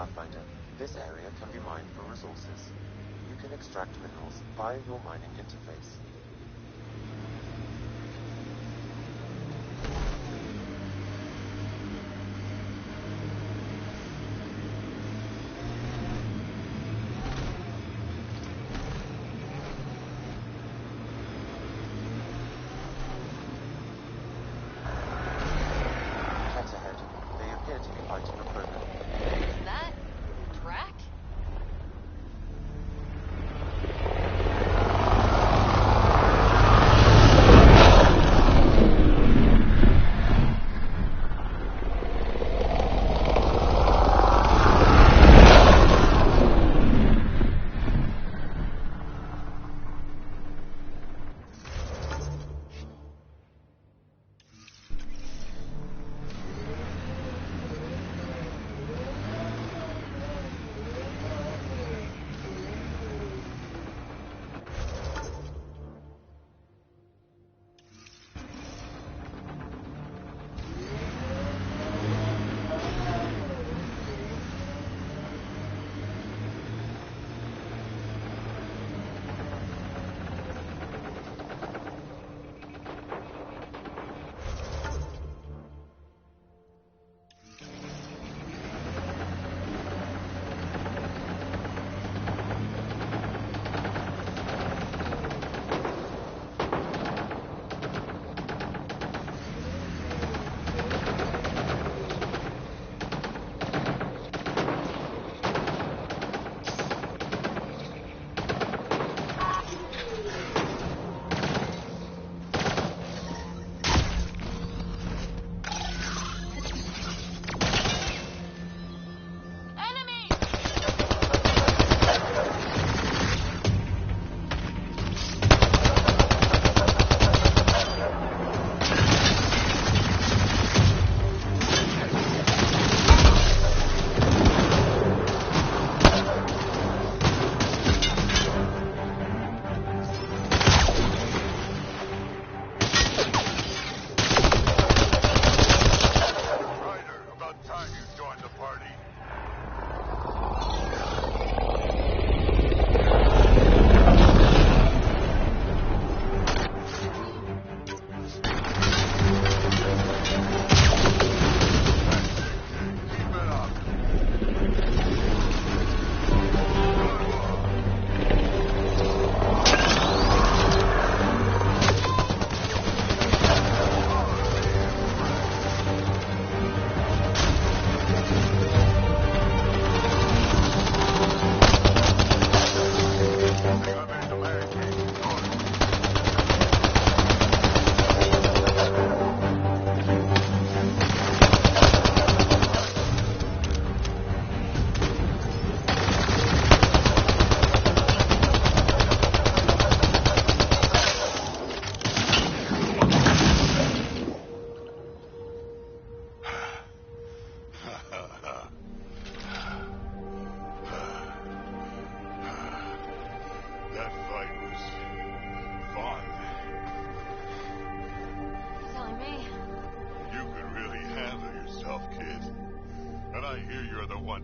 Pathfinder, this area can be mined for resources. You can extract minerals via your mining interface.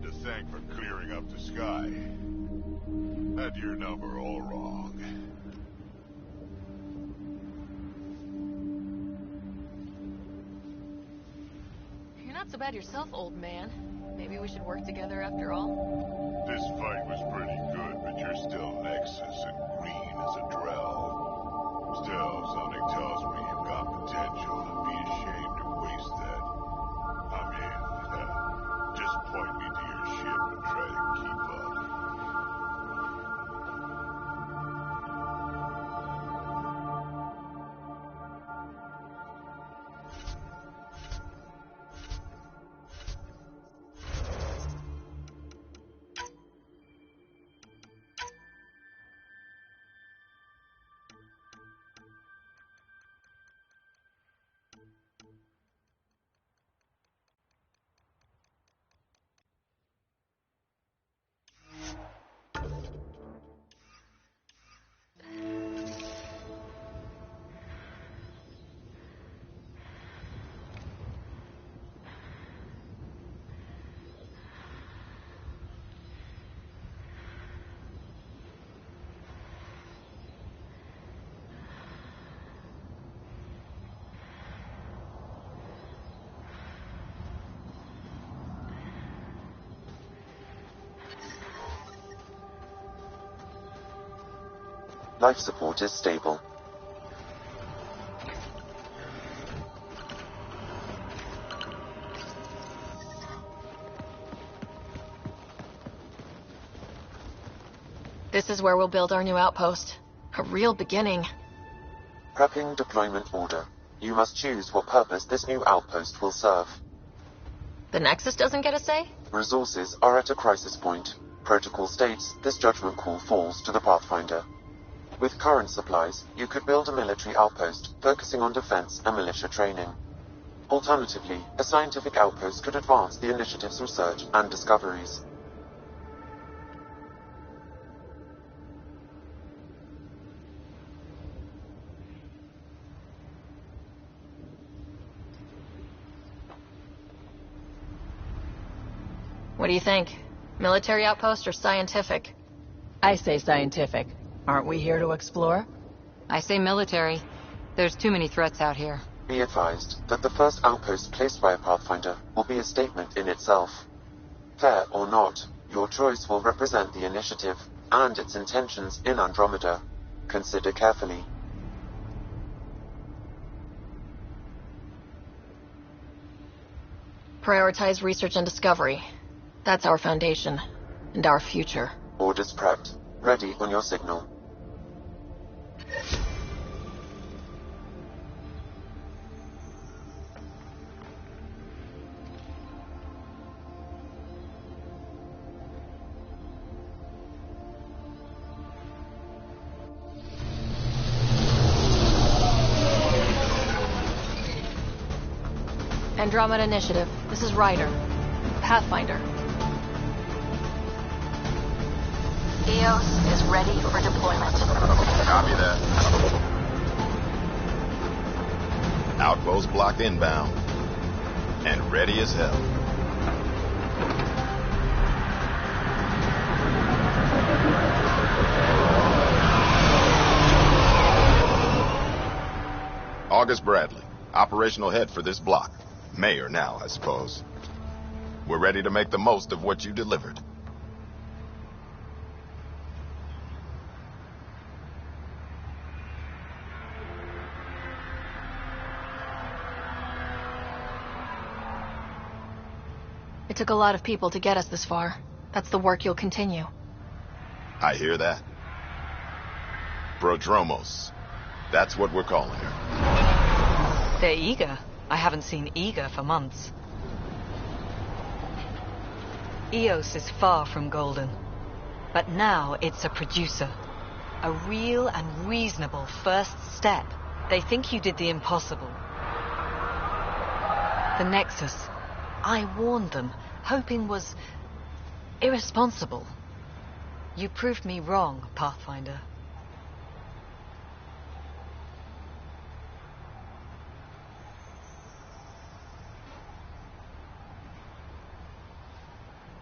To thank for clearing up the sky. Had your number all wrong. You're not so bad yourself, old man. Maybe we should work together after all. This fight was pretty good, but you're still Nexus and green as a drow. Still, something tells me you've got potential and be ashamed to waste that. I mean, just point me to your ship and try to keep up. Life support is stable. This is where we'll build our new outpost. A real beginning. Prepping deployment order. You must choose what purpose this new outpost will serve. The Nexus doesn't get a say? Resources are at a crisis point. Protocol states this judgment call falls to the Pathfinder. With current supplies, you could build a military outpost, focusing on defense and militia training. Alternatively, a scientific outpost could advance the initiative's research and discoveries. What do you think? Military outpost or scientific? I say scientific. Aren't we here to explore? I say military. There's too many threats out here. Be advised that the first outpost placed by a Pathfinder will be a statement in itself. Fair or not, your choice will represent the initiative and its intentions in Andromeda. Consider carefully. Prioritize research and discovery. That's our foundation, and our future. Orders prepped. Ready on your signal. Andromeda Initiative. This is Ryder. Pathfinder. EOS is ready for deployment. Copy that. Outpost blocked inbound. And ready as hell. August Bradley, operational head for this block. Mayor now, I suppose. We're ready to make the most of what you delivered. It took a lot of people to get us this far. That's the work you'll continue. I hear that. Prodromos. That's what we're calling her. They're eager. I haven't seen eager for months. EOS is far from golden. But now it's a producer. A real and reasonable first step. They think you did the impossible. The Nexus. I warned them, hoping was irresponsible. You proved me wrong, Pathfinder.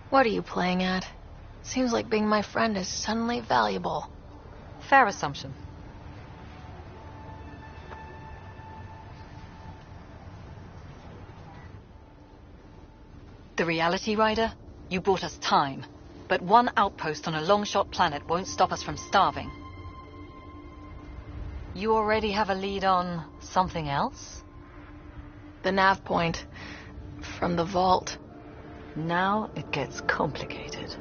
What are you playing at? Seems like being my friend is suddenly valuable. Fair assumption. The reality, Ryder? You bought us time. But one outpost on a long-shot planet won't stop us from starving. You already have a lead on something else? The nav point. From the vault. Now it gets complicated.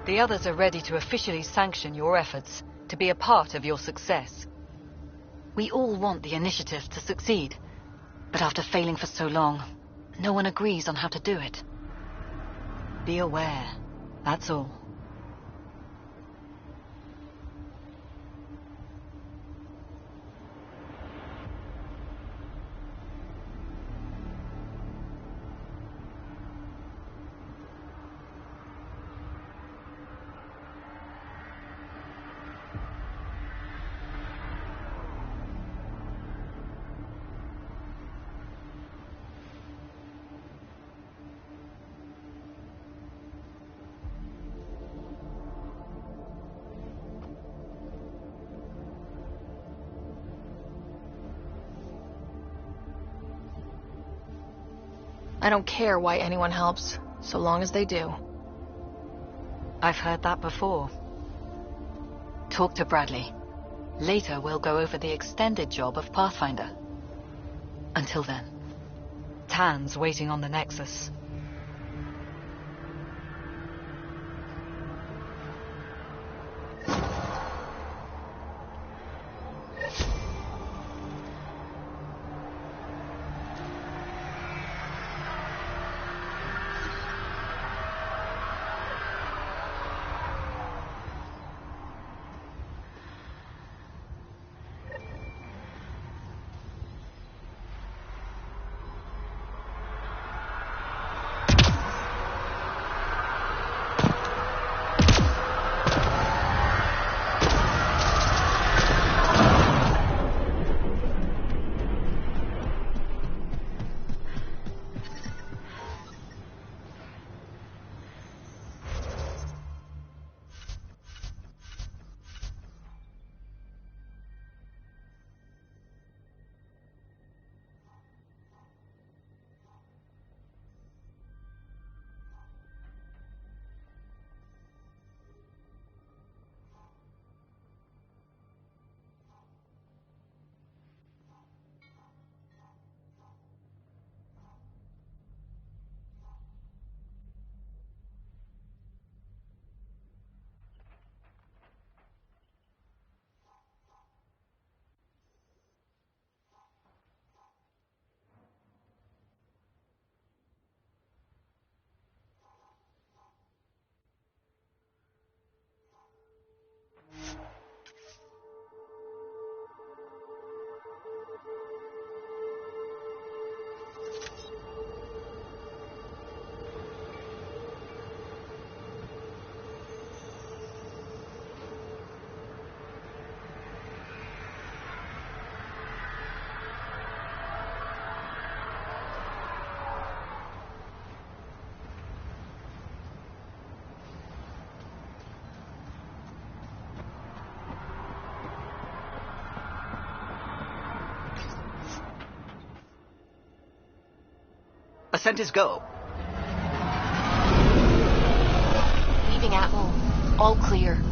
The others are ready to officially sanction your efforts, to be a part of your success. We all want the initiative to succeed, but after failing for so long, no one agrees on how to do it. Be aware, that's all. I don't care why anyone helps, so long as they do. I've heard that before. talk to Bradley. Later, we'll go over the extended job of Pathfinder. Until then, Tan's waiting on the Nexus. Ascent is go. Leaving Atmo. All clear.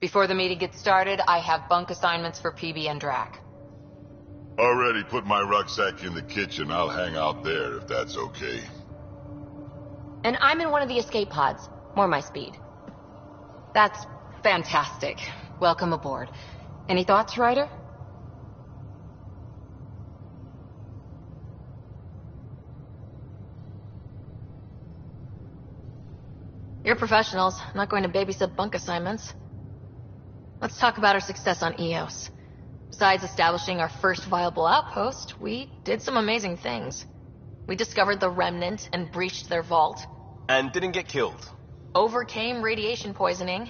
Before the meeting gets started, I have bunk assignments for PB and Drac. Already put my rucksack in the kitchen. I'll hang out there if that's okay. And I'm in one of the escape pods. More my speed. That's fantastic. Welcome aboard. Any thoughts, Ryder? You're professionals. I'm not going to babysit bunk assignments. Let's talk about our success on Eos. Besides establishing our first viable outpost, we did some amazing things. We discovered the Remnant and breached their vault. And didn't get killed. Overcame radiation poisoning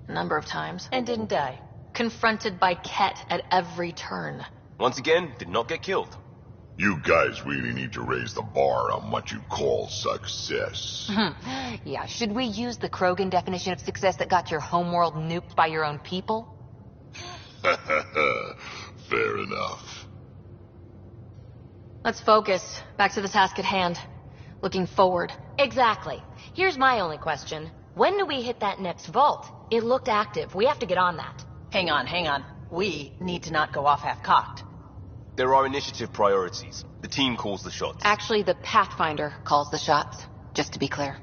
a number of times. And didn't die. Confronted by Ket at every turn. Once again, did not get killed. You guys really need to raise the bar on what you call success. Yeah, should we use the Krogan definition of success that got your homeworld nuked by your own people? Fair enough. Let's focus. Back to the task at hand. Looking forward. Exactly. Here's my only question. When do we hit that next vault? It looked active. We have to get on that. Hang on. We need to not go off half-cocked. There are initiative priorities. The team calls the shots. Actually, the Pathfinder calls the shots, just to be clear.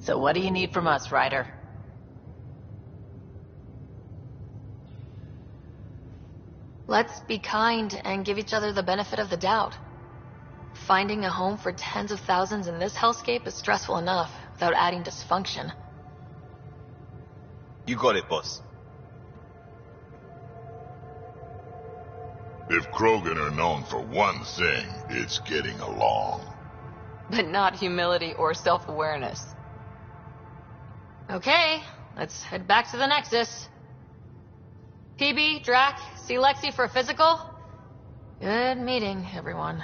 So what do you need from us, Ryder? Let's be kind and give each other the benefit of the doubt. Finding a home for tens of thousands in this hellscape is stressful enough without adding dysfunction. You got it, boss. If Krogan are known for one thing, it's getting along. But not humility or self-awareness. Okay, let's head back to the Nexus. PB, Drac, see Lexi for a physical? Good meeting, everyone.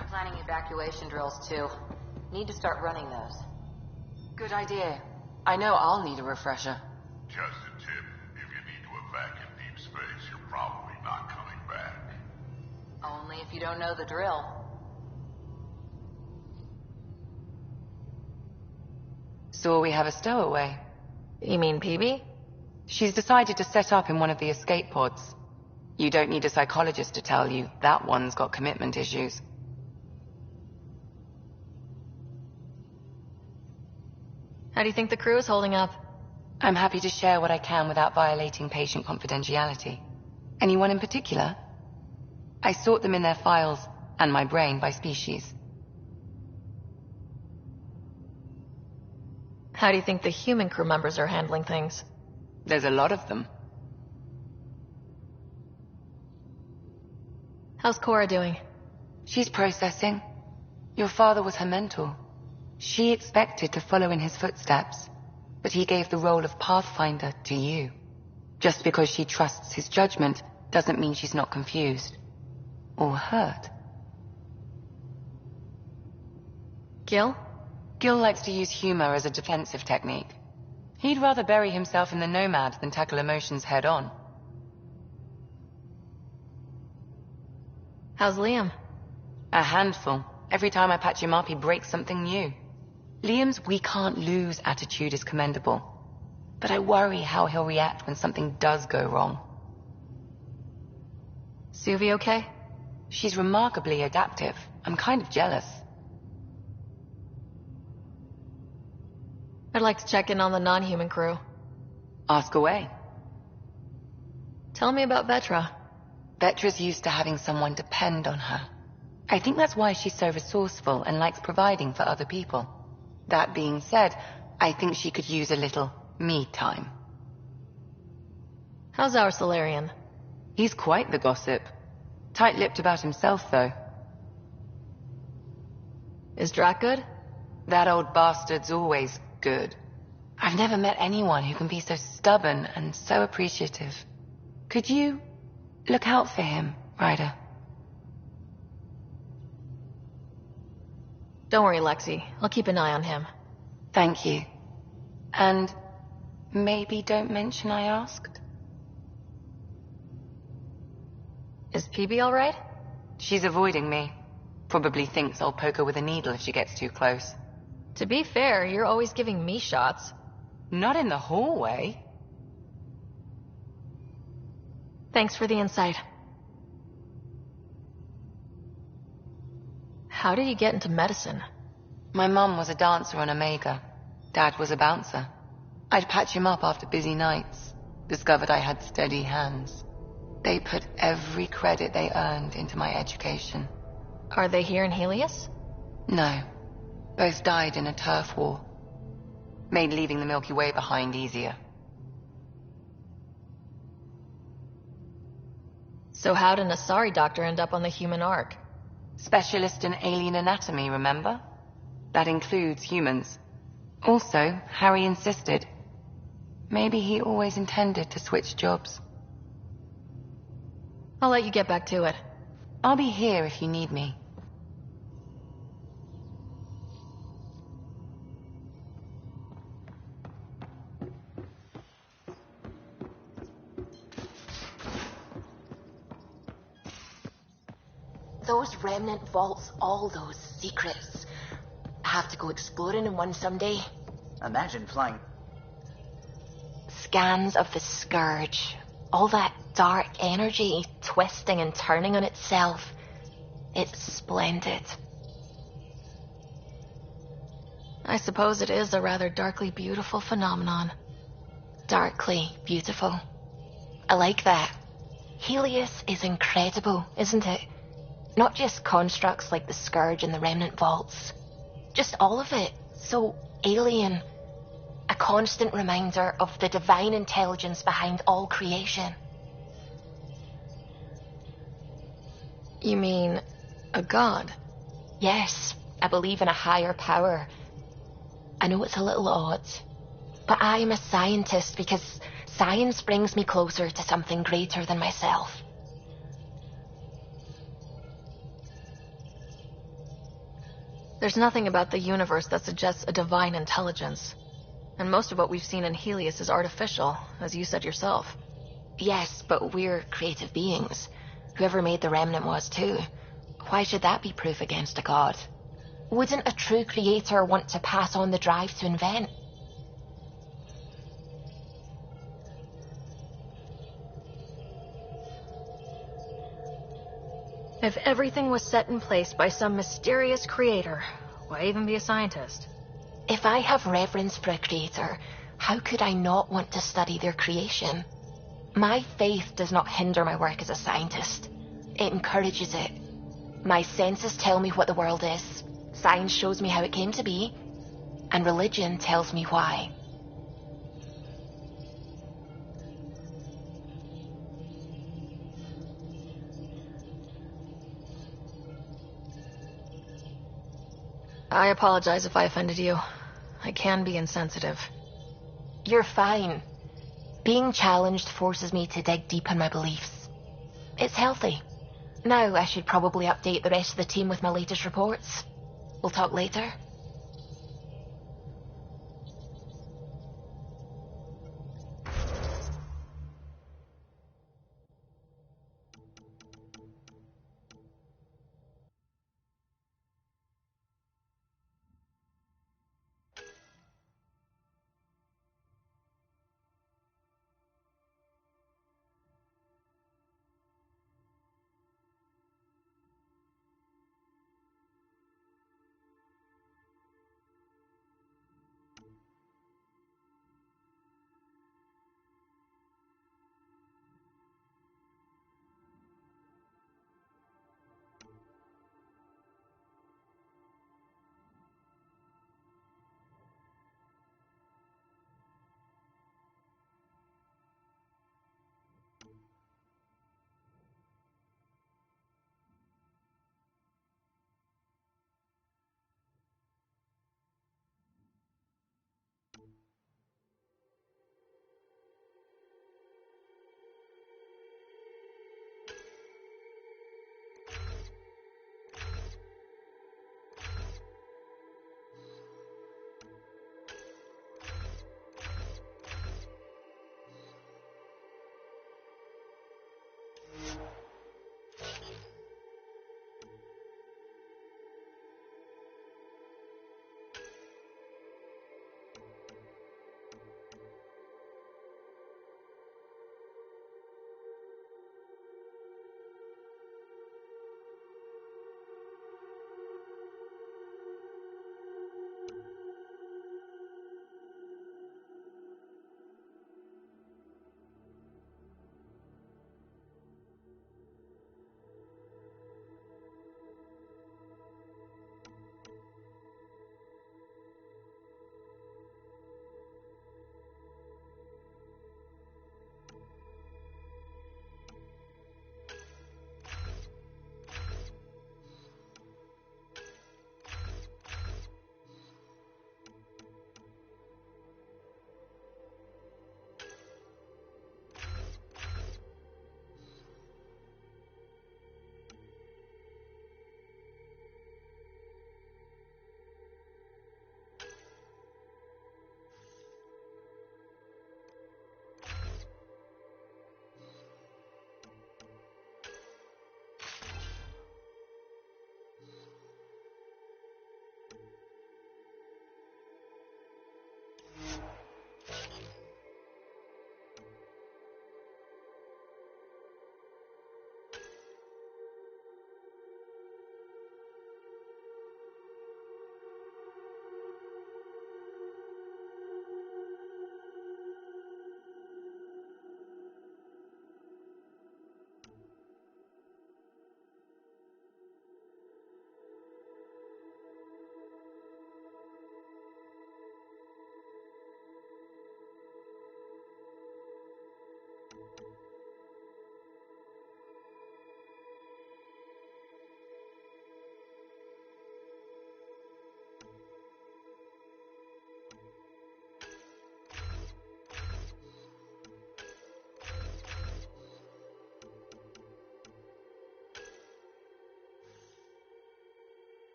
I'm planning evacuation drills too. Need to start running those. Good idea. I know I'll need a refresher. Just a tip, if you need to evac in deep space, you're probably not coming back. Only if you don't know the drill. So we have a stowaway. You mean PB? She's decided to set up in one of the escape pods. You don't need a psychologist to tell you that one's got commitment issues. How do you think the crew is holding up? I'm happy to share what I can without violating patient confidentiality. Anyone in particular? I sort them in their files, and my brain by species. How do you think the human crew members are handling things? There's a lot of them. How's Cora doing? She's processing. Your father was her mentor. She expected to follow in his footsteps, but he gave the role of Pathfinder to you. Just because she trusts his judgment doesn't mean she's not confused. Or hurt. Gil? Gil likes to use humor as a defensive technique. He'd rather bury himself in the Nomad than tackle emotions head on. How's Liam? A handful. Every time I patch him up, he breaks something new. Liam's "we can't lose" attitude is commendable. But I worry how he'll react when something does go wrong. Suvi okay? She's remarkably adaptive. I'm kind of jealous. I'd like to check in on the non-human crew. Ask away. Tell me about Vetra. Vetra's used to having someone depend on her. I think that's why she's so resourceful and likes providing for other people. That being said, I think she could use a little me time. How's our Solarian? He's quite the gossip. Tight-lipped about himself, though. Is Drac good? That old bastard's always good. I've never met anyone who can be so stubborn and so appreciative. Could you look out for him, Ryder? Don't worry, Lexi. I'll keep an eye on him. Thank you. And maybe don't mention I asked? Is PB alright? She's avoiding me. Probably thinks I'll poke her with a needle if she gets too close. To be fair, you're always giving me shots. Not in the hallway. Thanks for the insight. How did you get into medicine? My mum was a dancer on Omega. Dad was a bouncer. I'd patch him up after busy nights. Discovered I had steady hands. They put every credit they earned into my education. Are they here in Helios? No. Both died in a turf war. Made leaving the Milky Way behind easier. So how did an Asari doctor end up on the human Ark? Specialist in alien anatomy, remember? That includes humans. Also, Harry insisted. Maybe he always intended to switch jobs. I'll let you get back to it. I'll be here if you need me. Those remnant vaults, all those secrets. Have to go exploring in one someday. Imagine flying scans of the Scourge, all that dark energy twisting and turning on itself, it's splendid. I suppose it is a rather darkly beautiful phenomenon. Darkly beautiful. I like that. Helios is incredible, isn't it? Not just constructs like the Scourge and the Remnant Vaults. Just all of it. So alien. A constant reminder of the divine intelligence behind all creation. You mean a god? Yes, I believe in a higher power. I know it's a little odd, but I am a scientist because science brings me closer to something greater than myself. There's nothing about the universe that suggests a divine intelligence. And most of what we've seen in Helios is artificial, as you said yourself. Yes, but we're creative beings. Whoever made the Remnant was too. Why should that be proof against a god? Wouldn't a true creator want to pass on the drive to invent? If everything was set in place by some mysterious creator, why even be a scientist? If I have reverence for a creator, how could I not want to study their creation? My faith does not hinder my work as a scientist. It encourages it. My senses tell me what the world is. Science shows me how it came to be. And religion tells me why. I apologize if I offended you. I can be insensitive. You're fine. Being challenged forces me to dig deep in my beliefs. It's healthy. Now I should probably update the rest of the team with my latest reports. We'll talk later.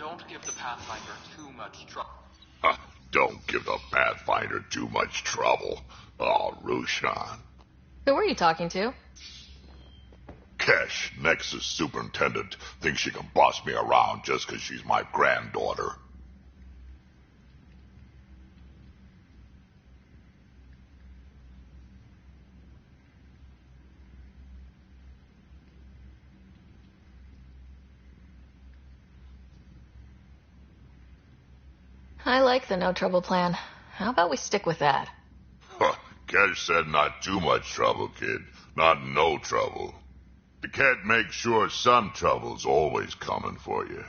Don't give the Pathfinder too much trouble. Don't give the Pathfinder too much trouble. Oh, Rushan. Who are you talking to? Kesh, Nexus Superintendent, thinks she can boss me around just 'cause she's my granddaughter. I like the no trouble plan. How about we stick with that? Kesh said not too much trouble, kid. Not no trouble. The cat makes sure some trouble's always coming for you.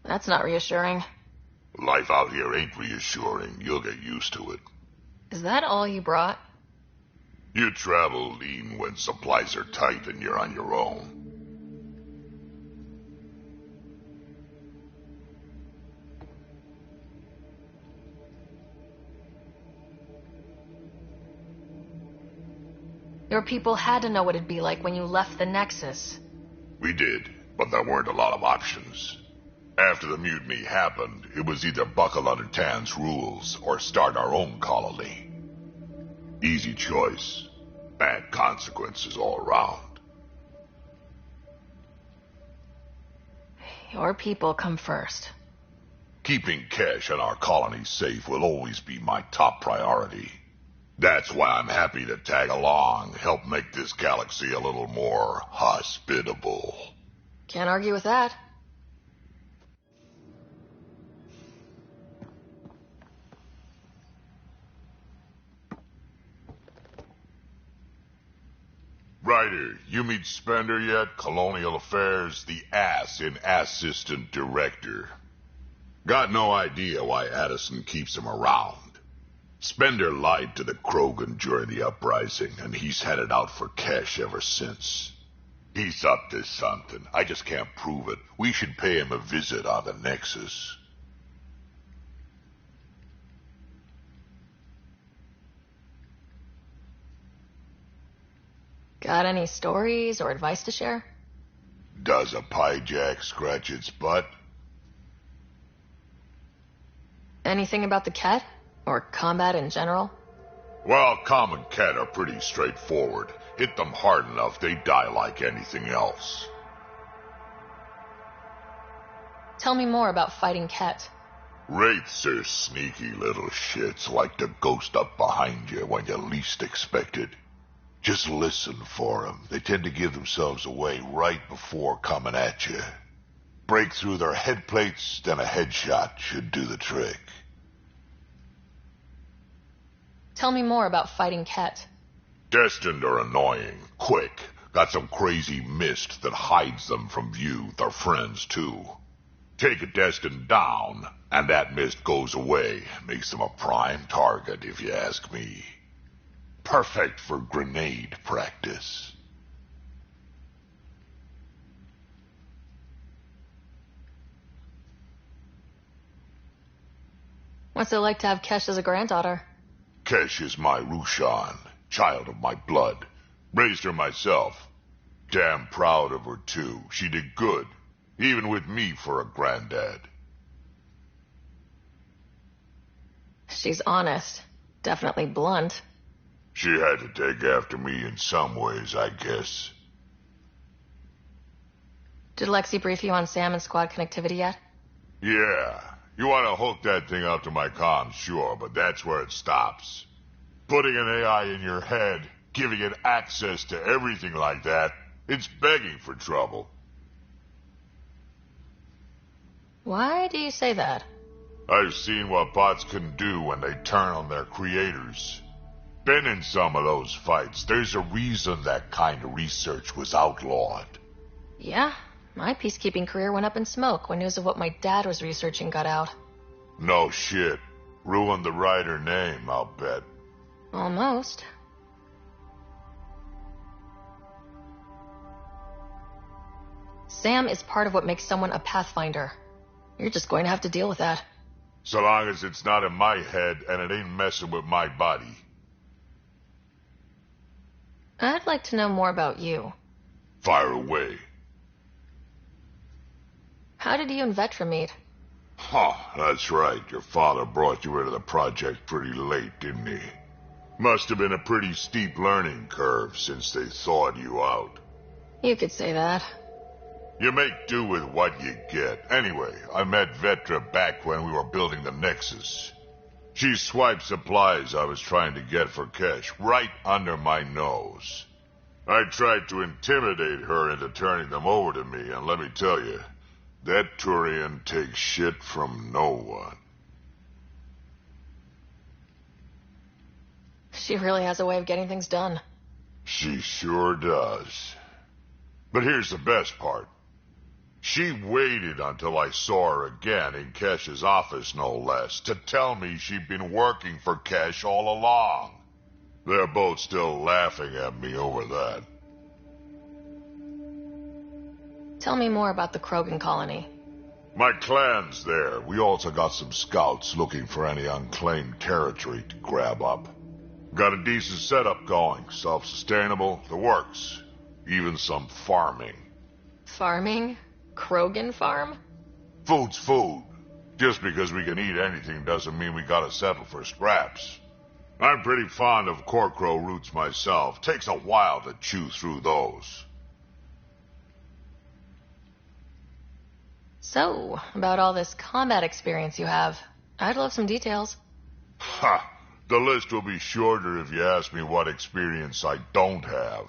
That's not reassuring. Life out here ain't reassuring. You'll get used to it. Is that all you brought? You travel lean when supplies are tight and you're on your own. Your people had to know what it'd be like when you left the Nexus. We did, but there weren't a lot of options. After the mutiny happened, it was either buckle under Tan's rules or start our own colony. Easy choice. Bad consequences all around. Your people come first. Keeping Kesh and our colony safe will always be my top priority. That's why I'm happy to tag along, help make this galaxy a little more hospitable. Can't argue with that. Ryder, you meet Spender yet? Colonial Affairs, the ass in Assistant Director. Got no idea why Addison keeps him around. Spender lied to the Krogan during the uprising, and he's headed out for Kesh ever since. He's up to something. I just can't prove it. We should pay him a visit on the Nexus. Got any stories or advice to share? Does a pie jack scratch its butt? Anything about the Ket? Or combat in general? Well, common Ket are pretty straightforward. Hit them hard enough, they die like anything else. Tell me more about fighting Ket. Wraiths are sneaky little shits, like to ghost up behind you when you least expect it. Just listen for them. They tend to give themselves away right before coming at you. Break through their head plates, then a headshot should do the trick. Tell me more about fighting Ket. Destined are annoying, quick. Got some crazy mist that hides them from view, their friends too. Take a Destined down, and that mist goes away. Makes them a prime target, if you ask me. Perfect for grenade practice. What's it like to have Kesh as a granddaughter? Kesh is my Rushan, child of my blood. Raised her myself. Damn proud of her, too. She did good, even with me for a granddad. She's honest. Definitely blunt. She had to take after me in some ways, I guess. Did Lexi brief you on Sam and squad connectivity yet? Yeah. You want to hook that thing up to my comms, sure, but that's where it stops. Putting an AI in your head, giving it access to everything like that, it's begging for trouble. Why do you say that? I've seen what bots can do when they turn on their creators. Been in some of those fights. There's a reason that kind of research was outlawed. Yeah, my peacekeeping career went up in smoke when news of what my dad was researching got out. No shit. Ruined the Ryder name, I'll bet. Almost. Sam is part of what makes someone a Pathfinder. You're just going to have to deal with that. So long as it's not in my head and it ain't messing with my body. I'd like to know more about you. Fire away. How did you and Vetra meet? Huh, that's right. Your father brought you into the project pretty late, didn't he? Must have been a pretty steep learning curve since they thawed you out. You could say that. You make do with what you get. Anyway, I met Vetra back when we were building the Nexus. She swiped supplies I was trying to get for Kesh right under my nose. I tried to intimidate her into turning them over to me, and let me tell you, that Turian takes shit from no one. She really has a way of getting things done. She sure does. But here's the best part. She waited until I saw her again in Kesh's office, no less, to tell me she'd been working for Kesh all along. They're both still laughing at me over that. Tell me more about the Krogan colony. My clan's there. We also got some scouts looking for any unclaimed territory to grab up. Got a decent setup going, self-sustainable, the works. Even some farming. Farming? Krogan farm? Food's food. Just because we can eat anything doesn't mean we gotta settle for scraps. I'm pretty fond of Corcrow roots myself. Takes a while to chew through those. So, about all this combat experience you have, I'd love some details. Ha! The list will be shorter if you ask me what experience I don't have.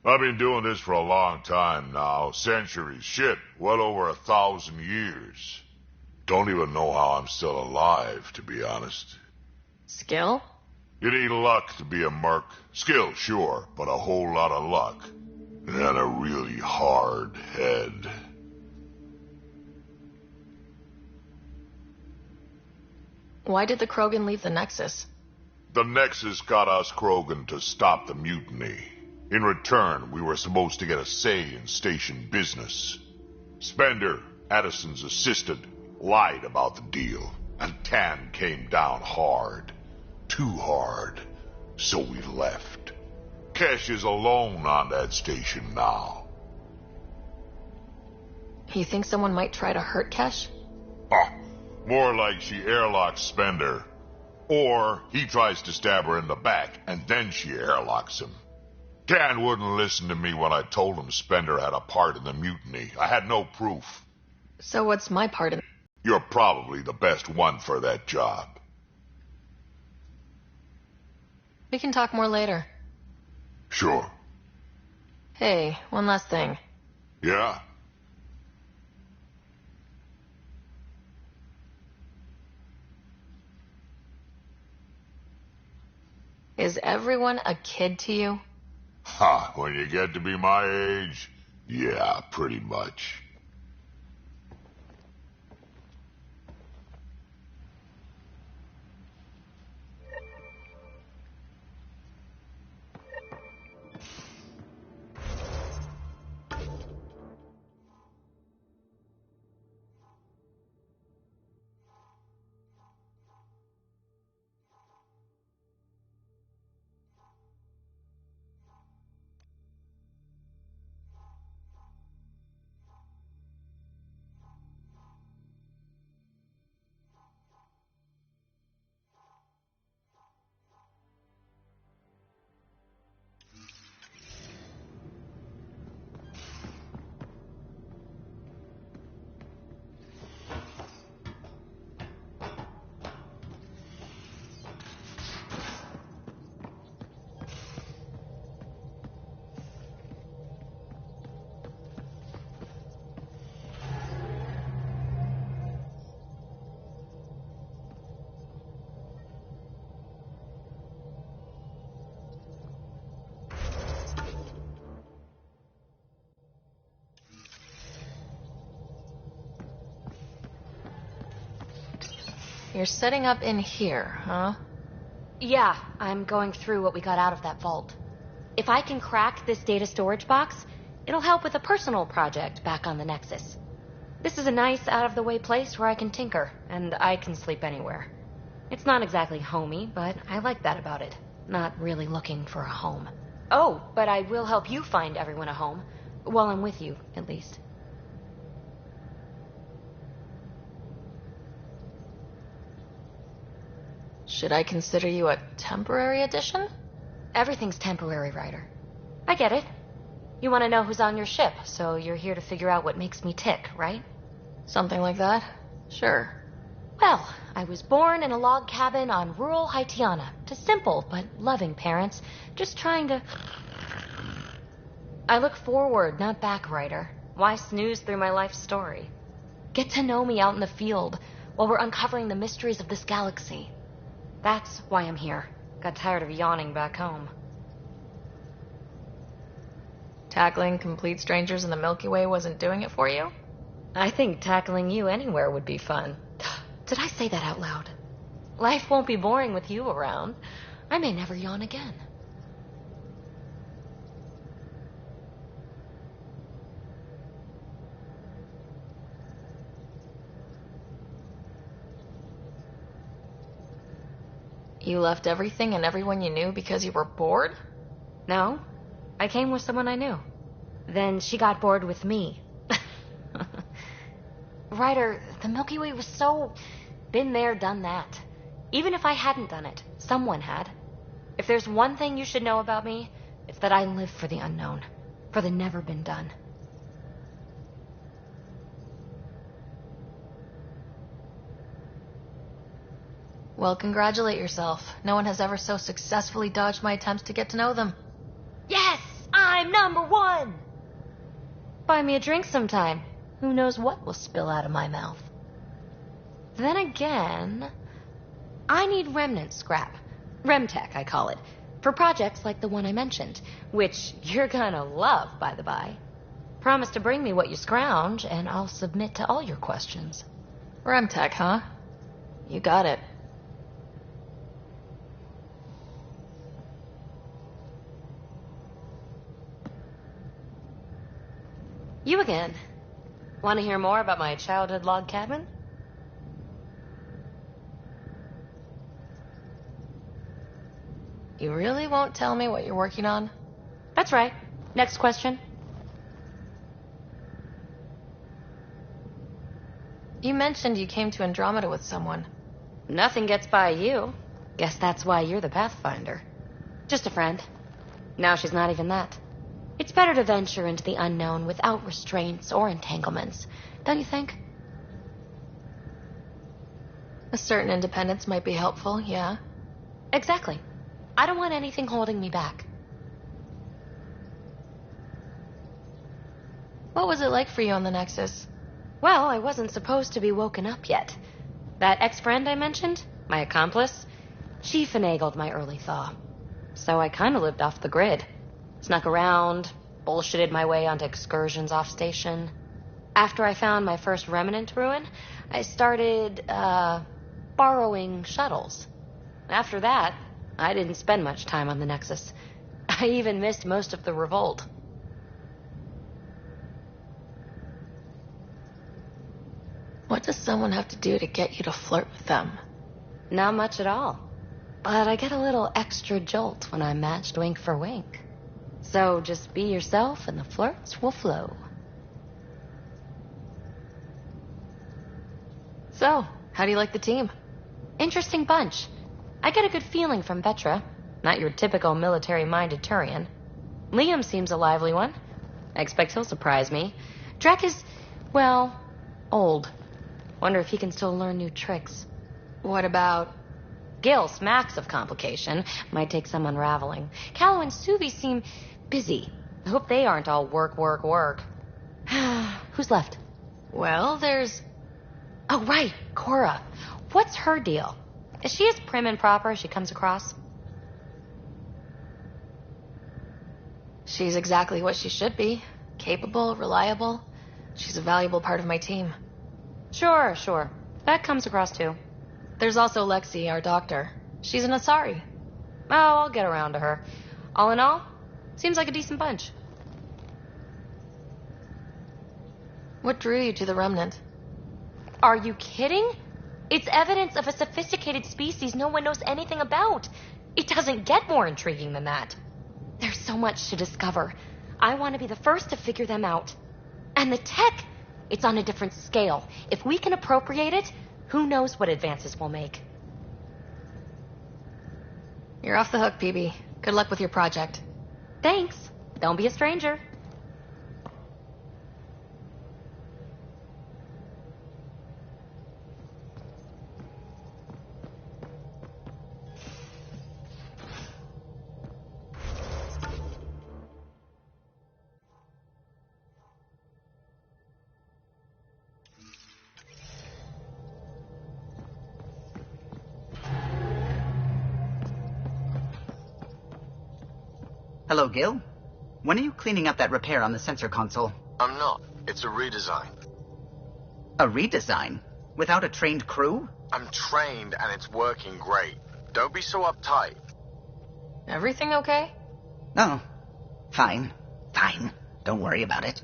I've been doing this for a long time now. Centuries. Shit, well over 1,000 years. Don't even know how I'm still alive, to be honest. Skill? It ain't luck to be a merc. Skill, sure, but a whole lot of luck. And a really hard head. Why did the Krogan leave the Nexus? The Nexus got us Krogan to stop the mutiny. In return, we were supposed to get a say in station business. Spender, Addison's assistant, lied about the deal, and Tan came down hard. Too hard. So we left. Kesh is alone on that station now. You think someone might try to hurt Kesh? More like she airlocks Spender. Or he tries to stab her in the back, and then she airlocks him. Dan wouldn't listen to me when I told him Spender had a part in the mutiny. I had no proof. So what's my part in... You're probably the best one for that job. We can talk more later. Sure. Hey, one last thing. Yeah? Is everyone a kid to you? Ha, when you get to be my age, yeah, pretty much. You're setting up in here, huh? Yeah, I'm going through what we got out of that vault. If I can crack this data storage box, it'll help with a personal project back on the Nexus. This is a nice, out-of-the-way place where I can tinker, and I can sleep anywhere. It's not exactly homey, but I like that about it. Not really looking for a home. Oh, but I will help you find everyone a home. While I'm with you, at least. Should I consider you a temporary addition? Everything's temporary, Ryder. I get it. You want to know who's on your ship, so you're here to figure out what makes me tick, right? Something like that? Sure. Well, I was born in a log cabin on rural Haitiana to simple but loving parents, just trying to... I look forward, not back, Ryder. Why snooze through my life story? Get to know me out in the field while we're uncovering the mysteries of this galaxy. That's why I'm here. Got tired of yawning back home. Tackling complete strangers in the Milky Way wasn't doing it for you? I think tackling you anywhere would be fun. Did I say that out loud? Life won't be boring with you around. I may never yawn again. You left everything and everyone you knew because you were bored? No, I came with someone I knew. Then she got bored with me. Ryder, the Milky Way was so... been there, done that. Even if I hadn't done it, someone had. If there's one thing you should know about me, it's that I live for the unknown, for the never been done. Well, congratulate yourself. No one has ever so successfully dodged my attempts to get to know them. Yes, I'm #1! Buy me a drink sometime. Who knows what will spill out of my mouth. Then again, I need remnant scrap. Remtech, I call it. For projects like the one I mentioned, which you're gonna love, by the by. Promise to bring me what you scrounge, and I'll submit to all your questions. Remtech, huh? You got it. You again. Want to hear more about my childhood log cabin? You really won't tell me what you're working on? That's right. Next question. You mentioned you came to Andromeda with someone. Nothing gets by you. Guess that's why you're the Pathfinder. Just a friend. Now she's not even that. It's better to venture into the unknown without restraints or entanglements, don't you think? A certain independence might be helpful, yeah. Exactly. I don't want anything holding me back. What was it like for you on the Nexus? Well, I wasn't supposed to be woken up yet. That ex-friend I mentioned, my accomplice, she finagled my early thaw. So I kind of lived off the grid. Snuck around, bullshitted my way onto excursions off station. After I found my first remnant ruin, I started, borrowing shuttles. After that, I didn't spend much time on the Nexus. I even missed most of the revolt. What does someone have to do to get you to flirt with them? Not much at all. But I get a little extra jolt when I'm matched wink for wink. So just be yourself and the flirts will flow. So, how do you like the team? Interesting bunch. I get a good feeling from Vetra. Not your typical military-minded Turian. Liam seems a lively one. I expect he'll surprise me. Drek is, well, old. Wonder if he can still learn new tricks. What about... Gil smacks of complication. Might take some unraveling. Callow and Suvi seem busy. I hope they aren't all work, work, work. Who's left? Well, there's... Oh, right, Cora. What's her deal? Is she as prim and proper as she comes across? She's exactly what she should be. Capable, reliable. She's a valuable part of my team. Sure. That comes across too. There's also Lexi, our doctor. She's an Asari. Oh, I'll get around to her. All in all, seems like a decent bunch. What drew you to the Remnant? Are you kidding? It's evidence of a sophisticated species no one knows anything about. It doesn't get more intriguing than that. There's so much to discover. I want to be the first to figure them out. And the tech, it's on a different scale. If we can appropriate it, who knows what advances we'll make. You're off the hook, PB. Good luck with your project. Thanks. Don't be a stranger. Hello, Gil. When are you cleaning up that repair on the sensor console? I'm not. It's a redesign. A redesign? Without a trained crew? I'm trained and it's working great. Don't be so uptight. Everything okay? Oh, fine. Fine. Don't worry about it.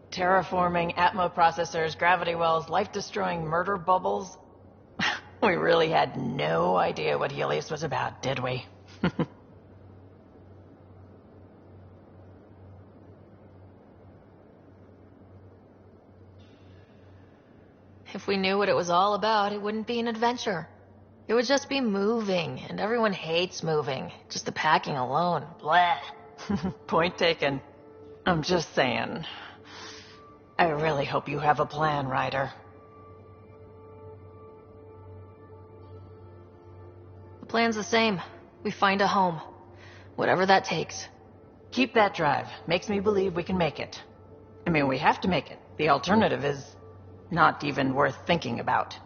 Terraforming, Atmo processors, gravity wells, life-destroying murder bubbles. We really had no idea what Helios was about, did we? If we knew what it was all about, it wouldn't be an adventure. It would just be moving, and everyone hates moving. Just the packing alone. Bleh. Point taken. I'm just saying. I really hope you have a plan, Ryder. The plan's the same. We find a home. Whatever that takes. Keep that drive. Makes me believe we can make it. I mean, we have to make it. The alternative is not even worth thinking about.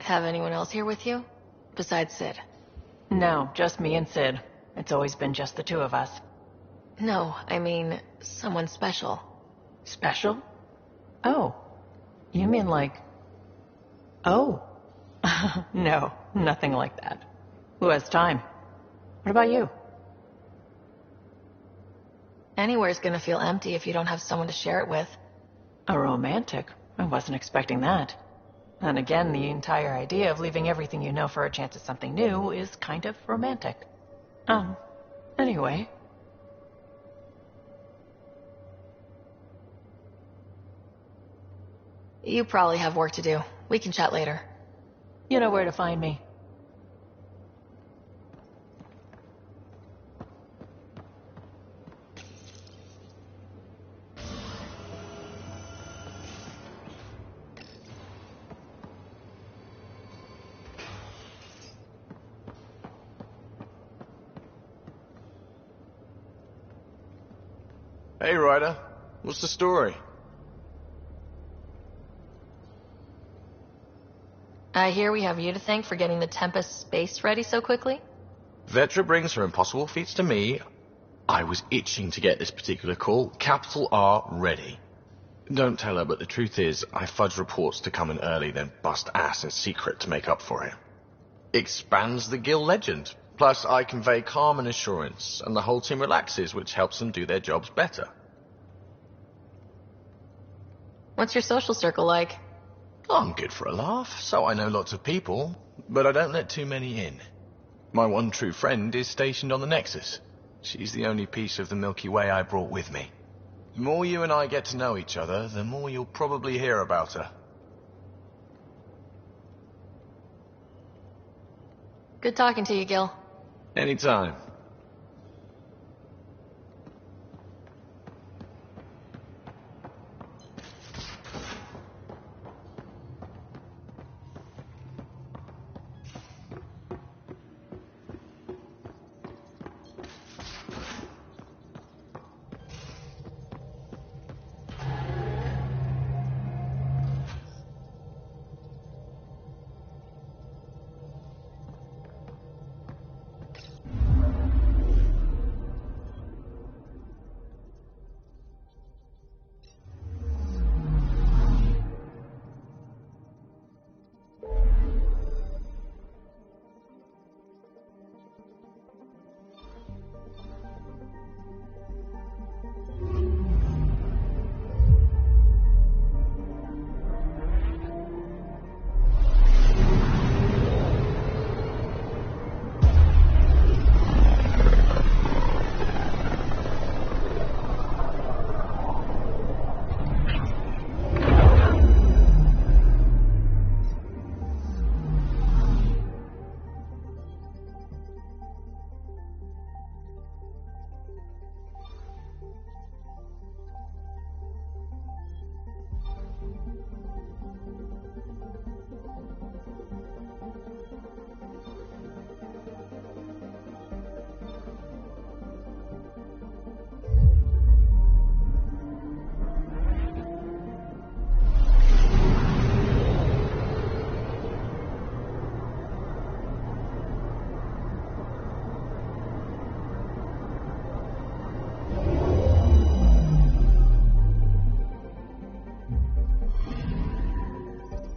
Have anyone else here with you? Besides Sid? No, just me and Sid. It's always been just the two of us. No, I mean, someone special. Special? Oh. You mean like... Oh. No, nothing like that. Who has time? What about you? Anywhere's gonna feel empty if you don't have someone to share it with. A romantic? I wasn't expecting that. And again, the entire idea of leaving everything you know for a chance at something new is kind of romantic. Anyway... You probably have work to do. We can chat later. You know where to find me. Hey, Ryder. What's the story? I hear we have you to thank for getting the Tempest space ready so quickly? Vetra brings her impossible feats to me. I was itching to get this particular call. Capital R ready. Don't tell her, but the truth is, I fudge reports to come in early, then bust ass in secret to make up for it. Expands the guild legend. Plus, I convey calm and assurance, and the whole team relaxes, which helps them do their jobs better. What's your social circle like? I'm good for a laugh, so I know lots of people, but I don't let too many in. My one true friend is stationed on the Nexus. She's the only piece of the Milky Way I brought with me. The more you and I get to know each other, the more you'll probably hear about her. Good talking to you, Gil. Anytime.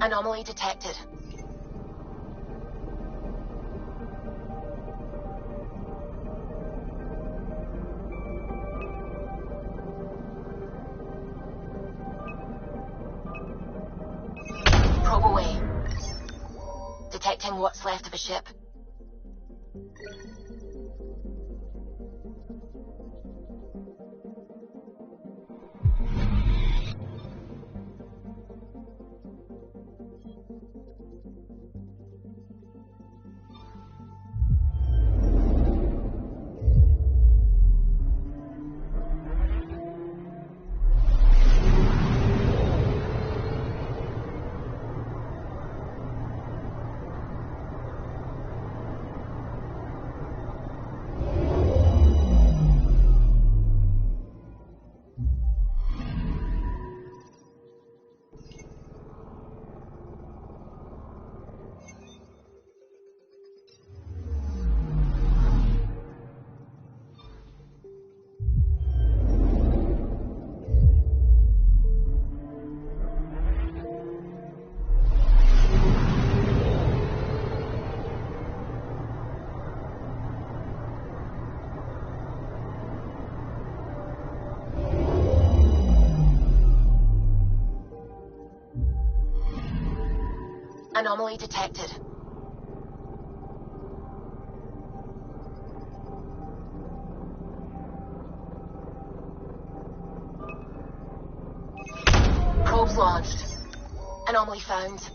Anomaly detected. Probe away. Detecting what's left of a ship. Anomaly detected. Probes launched. Anomaly found.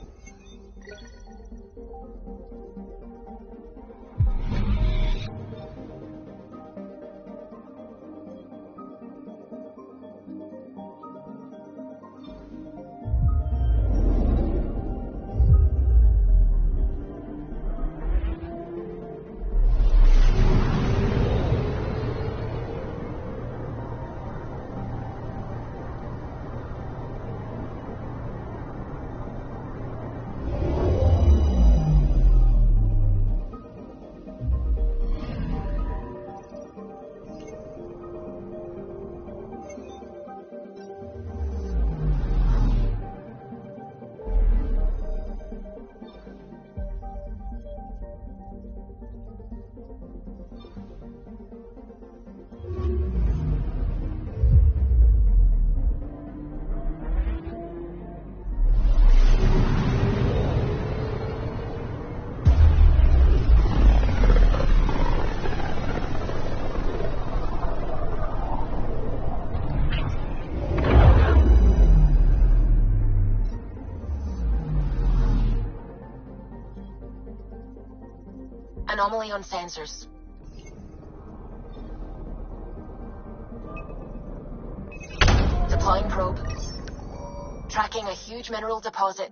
anomaly on sensors. Deploying probe. Tracking a huge mineral deposit.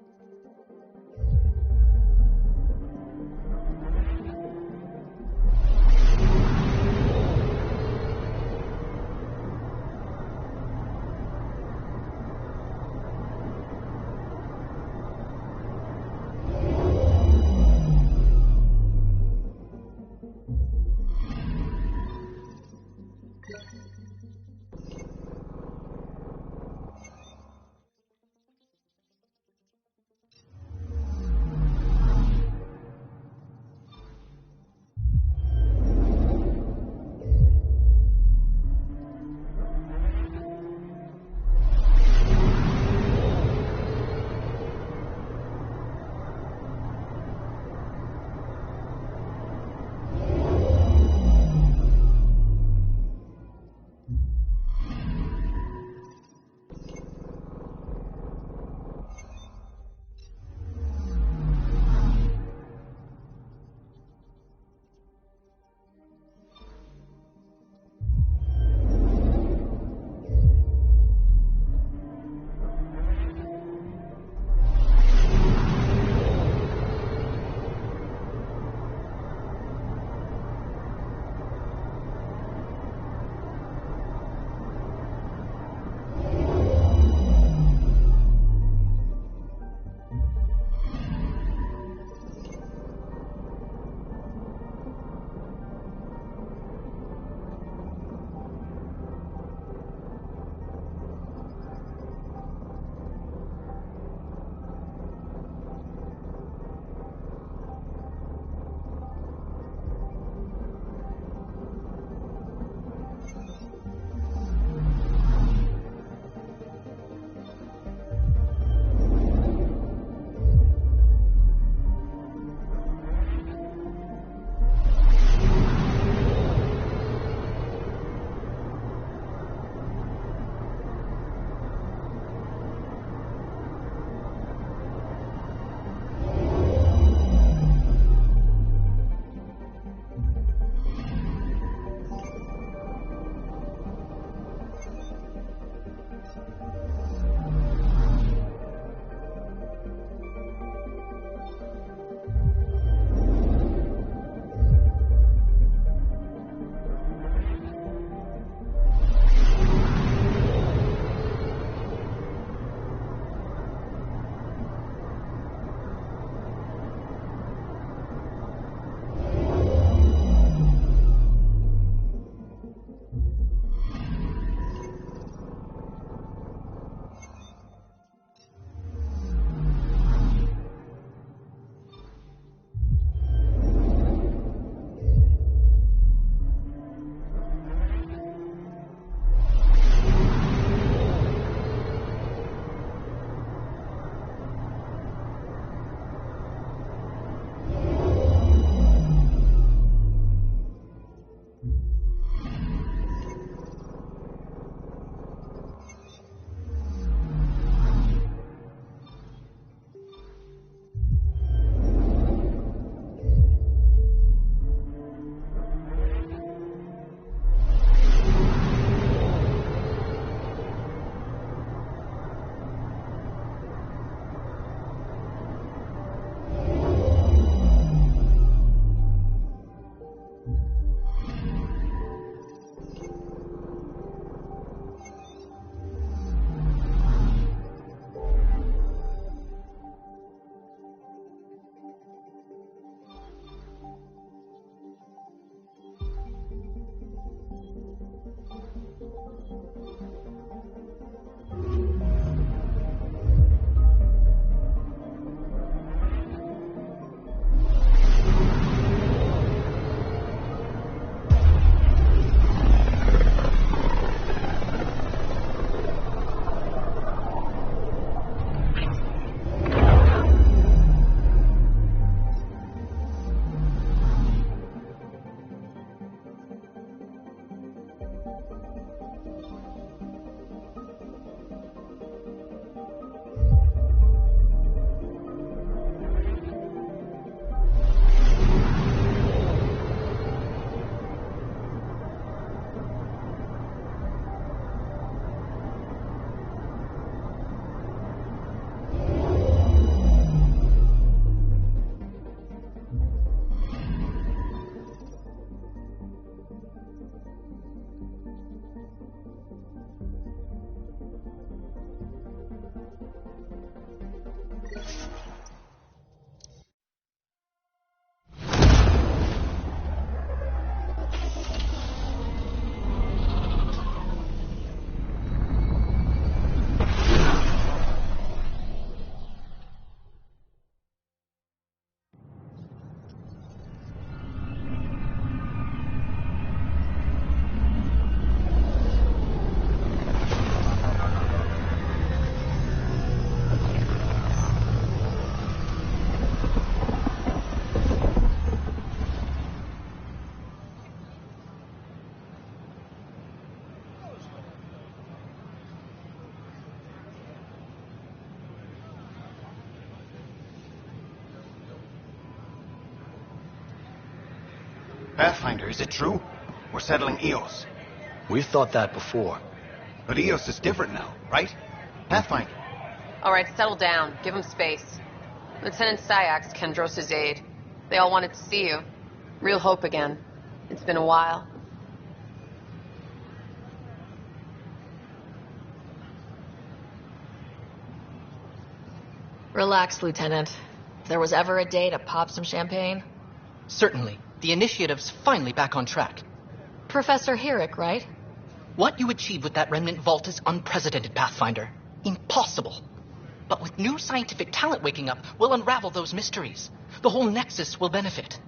Pathfinder, is it true? We're settling Eos. We've thought that before. But Eos is different now, right? Pathfinder. All right, settle down. Give him space. Lieutenant Syax, Kendros' aide. They all wanted to see you. Real hope again. It's been a while. Relax, Lieutenant. If there was ever a day to pop some champagne... Certainly. The initiative's finally back on track. Professor Herrick, right? What you achieved with that remnant vault is unprecedented, Pathfinder. Impossible. But with new scientific talent waking up, we'll unravel those mysteries. The whole Nexus will benefit.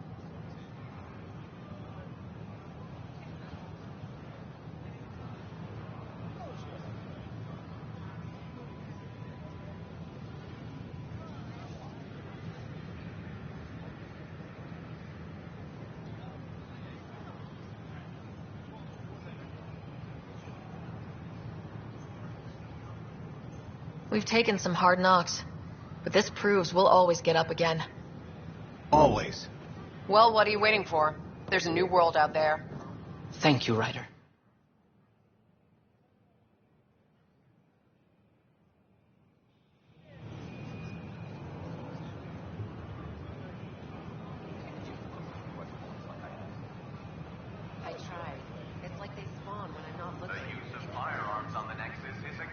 We've taken some hard knocks, but this proves we'll always get up again. Always. Well, what are you waiting for? There's a new world out there. Thank you, Ryder. I tried. It's like they spawn when I'm not looking. The use of firearms on the Nexus is a...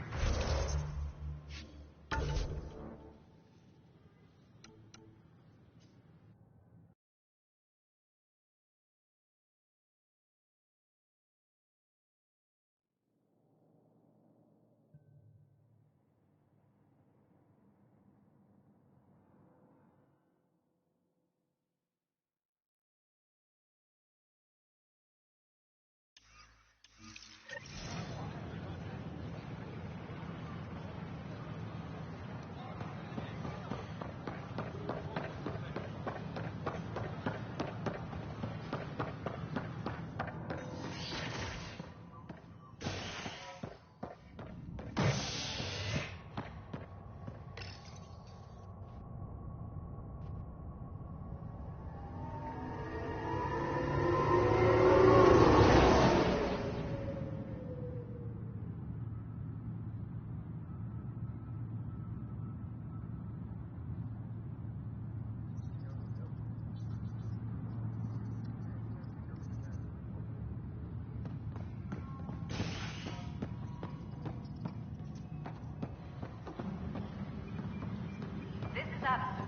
This is Addison.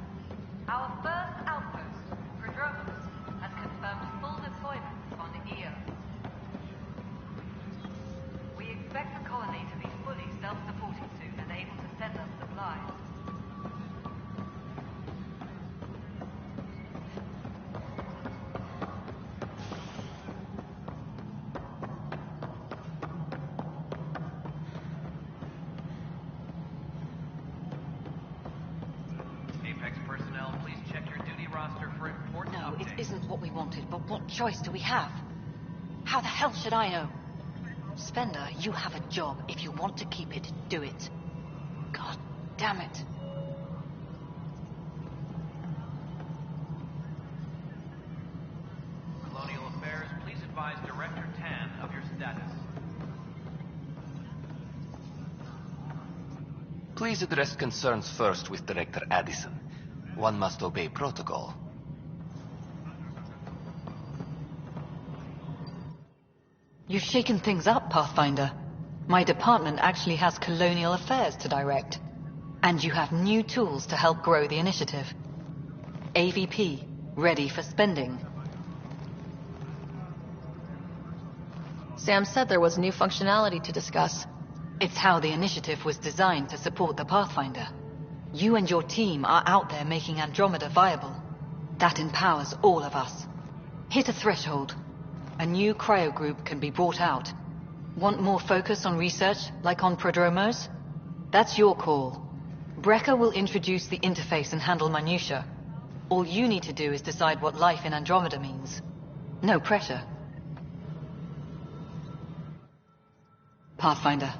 Our first outpost, Andromeda, has confirmed full deployment on Eos. We expect the colony to be fully self-supporting soon and able to send us supplies. Apex personnel, please check your duty roster for important No, it updates. isn't what we wanted, but what choice do we have? How the hell should I know? Spender, you have a job. If you want to keep it, do it. God damn it. Colonial Affairs, please advise Director Tan of your status. Please address concerns first with Director Addison. One must obey protocol. You've shaken things up, Pathfinder. My department actually has colonial affairs to direct. And you have new tools to help grow the initiative. AVP, ready for spending. Sam said there was new functionality to discuss. It's how the initiative was designed to support the Pathfinder. You and your team are out there making Andromeda viable. That empowers all of us. Hit a threshold. A new cryo group can be brought out. Want more focus on research, like on prodromos? That's your call. Brecker will introduce the interface and handle minutiae. All you need to do is decide what life in Andromeda means. No pressure. Pathfinder.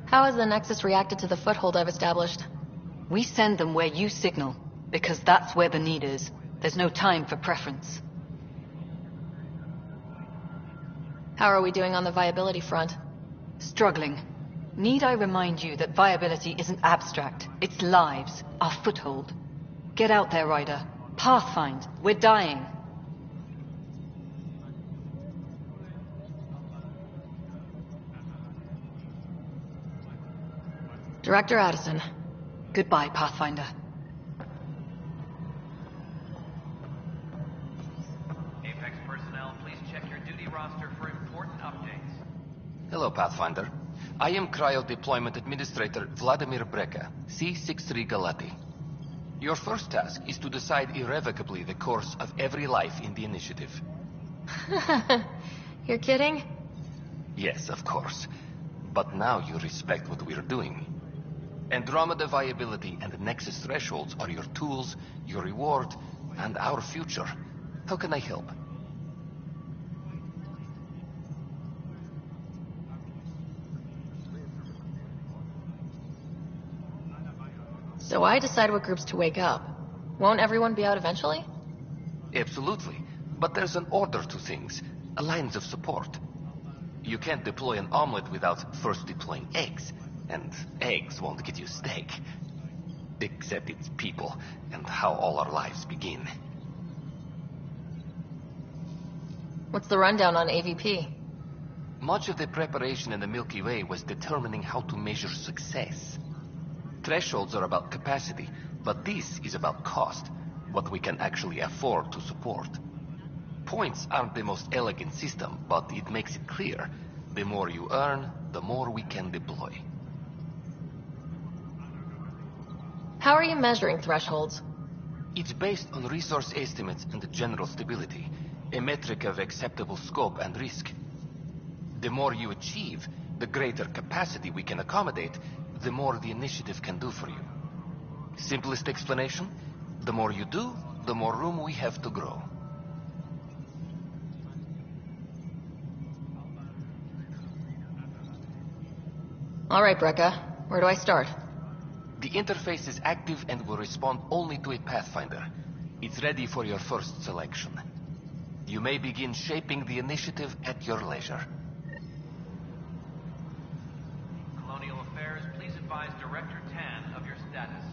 How has the Nexus reacted to the foothold I've established? We send them where you signal, because that's where the need is. There's no time for preference. How are we doing on the viability front? Struggling. Need I remind you that viability isn't abstract? It's lives, our foothold. Get out there, Ryder. Pathfind. We're dying. Director Addison. Goodbye, Pathfinder. Apex personnel, please check your duty roster for important updates. Hello, Pathfinder. I am Cryo Deployment Administrator Vladimir Breka, C-63 Galati. Your first task is to decide irrevocably the course of every life in the initiative. You're kidding? Yes, of course. But now you respect what we're doing. Andromeda viability and Nexus thresholds are your tools, your reward, and our future. How can I help? So I decide what groups to wake up. Won't everyone be out eventually? Absolutely. But there's an order to things, lines of support. You can't deploy an omelet without first deploying eggs. And eggs won't get you steak. Except it's people, and how all our lives begin. What's the rundown on AVP? Much of the preparation in the Milky Way was determining how to measure success. Thresholds are about capacity, but this is about cost, what we can actually afford to support. Points aren't the most elegant system, but it makes it clear. The more you earn, the more we can deploy. How are you measuring thresholds? It's based on resource estimates and general stability, a metric of acceptable scope and risk. The more you achieve, the greater capacity we can accommodate, the more the initiative can do for you. Simplest explanation, the more you do, the more room we have to grow. All right, Breka. Where do I start? The interface is active and will respond only to a Pathfinder. It's ready for your first selection. You may begin shaping the initiative at your leisure. Colonial Affairs, please advise Director Tan of your status.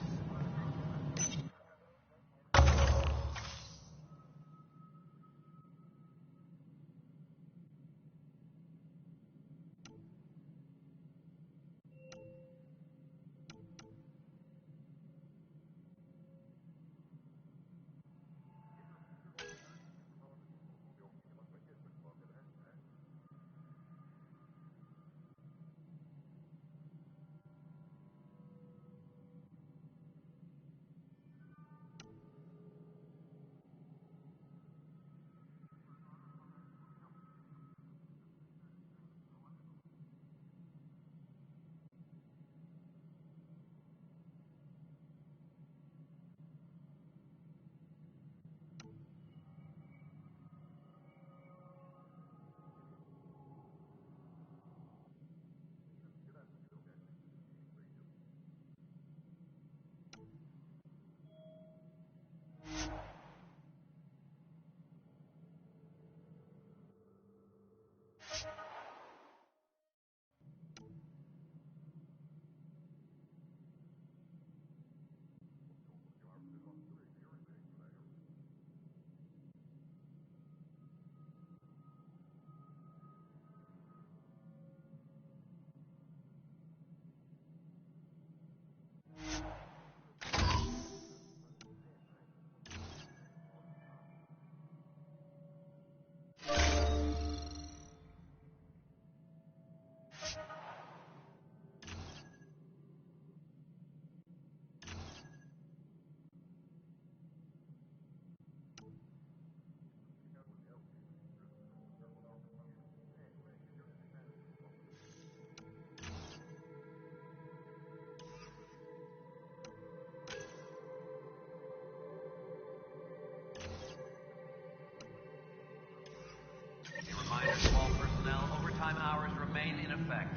Reminder to all personnel, overtime hours remain in effect.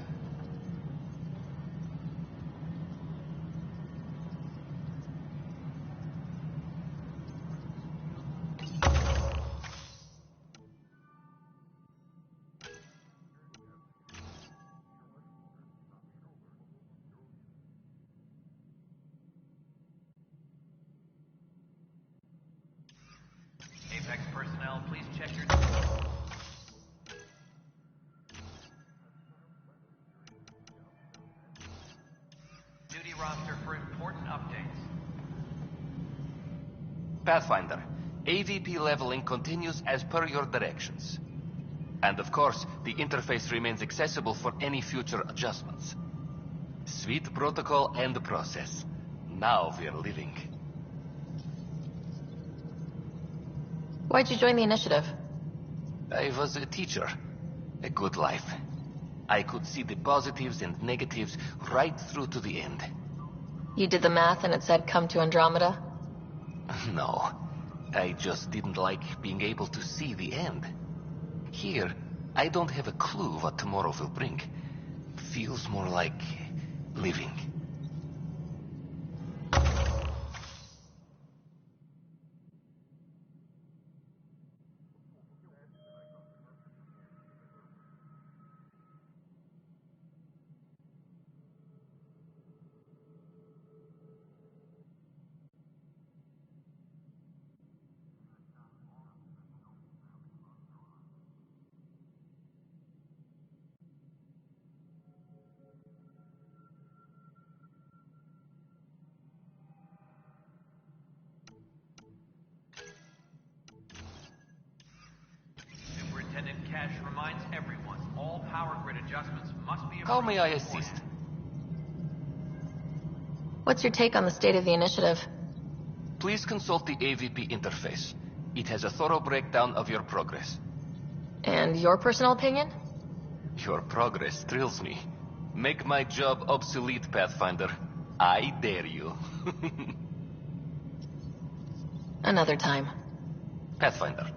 personnel, please check your... duty roster for important updates. Pathfinder, AVP leveling continues as per your directions. And of course, the interface remains accessible for any future adjustments. Sweet protocol and process. Now we're living. Why'd you join the initiative? I was a teacher. A good life. I could see the positives and negatives right through to the end. You did the math and it said come to Andromeda? No. I just didn't like being able to see the end. Here, I don't have a clue what tomorrow will bring. Feels more like living. Superintendent Cash reminds everyone, all power grid adjustments must be... How may I assist? What's your take on the state of the initiative? Please consult the AVP interface. It has a thorough breakdown of your progress. And your personal opinion? Your progress thrills me. Make my job obsolete, Pathfinder. I dare you. Another time. Pathfinder.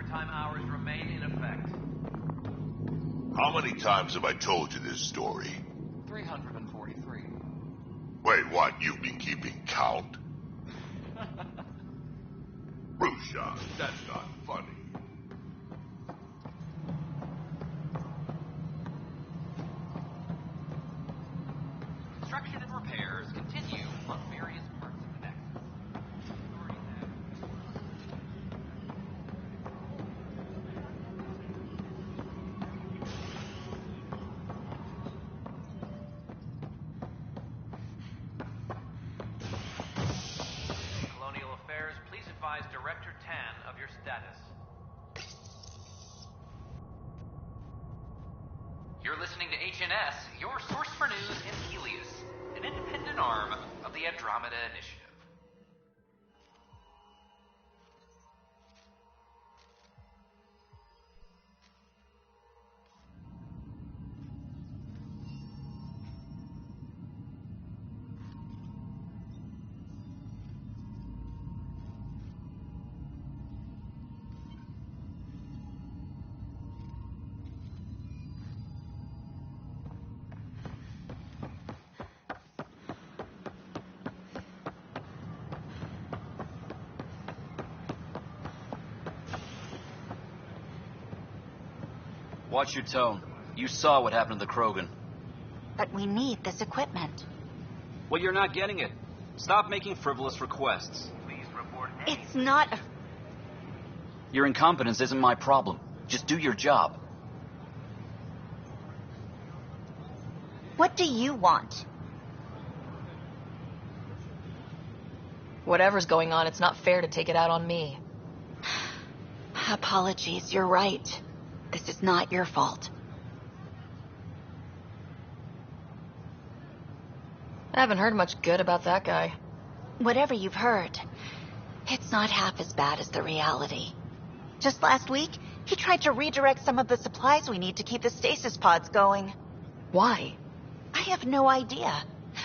overtime hours remain in effect. How many times have I told you this story? 343. Wait, what? You've been keeping count? Rusha, that's not funny. Construction and repairs continue on various parts of the nexus. Colonial Affairs, please advise Director Tan of your status. You're listening to HNS, your source for news in Helios, an independent arm of the Andromeda Initiative. Watch your tone. You saw what happened to the Krogan. But we need this equipment. Well, you're not getting it. Stop making frivolous requests. Please report. It's not a... Your incompetence isn't my problem. Just do your job. What do you want? Whatever's going on, it's not fair to take it out on me. Apologies, you're right. This is not your fault. I haven't heard much good about that guy. Whatever you've heard, it's not half as bad as the reality. Just last week, he tried to redirect some of the supplies we need to keep the stasis pods going. Why? I have no idea.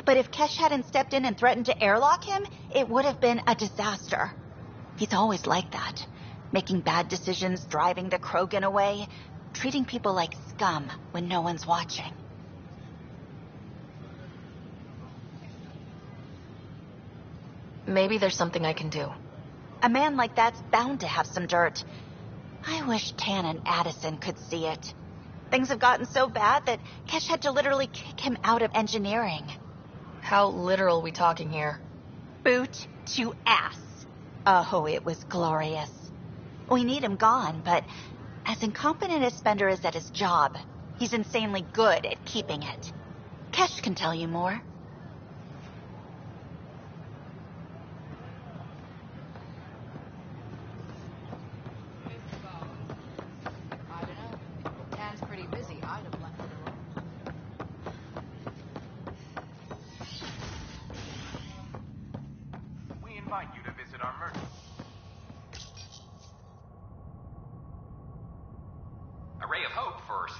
But if Kesh hadn't stepped in and threatened to airlock him, it would have been a disaster. He's always like that. Making bad decisions, driving the Krogan away, treating people like scum when no one's watching. Maybe there's something I can do. A man like that's bound to have some dirt. I wish Tan and Addison could see it. Things have gotten so bad that Kesh had to literally kick him out of engineering. How literal are we talking here? Boot to ass. Oh, it was glorious. We need him gone, but as incompetent as Spender is at his job, he's insanely good at keeping it. Kesh can tell you more.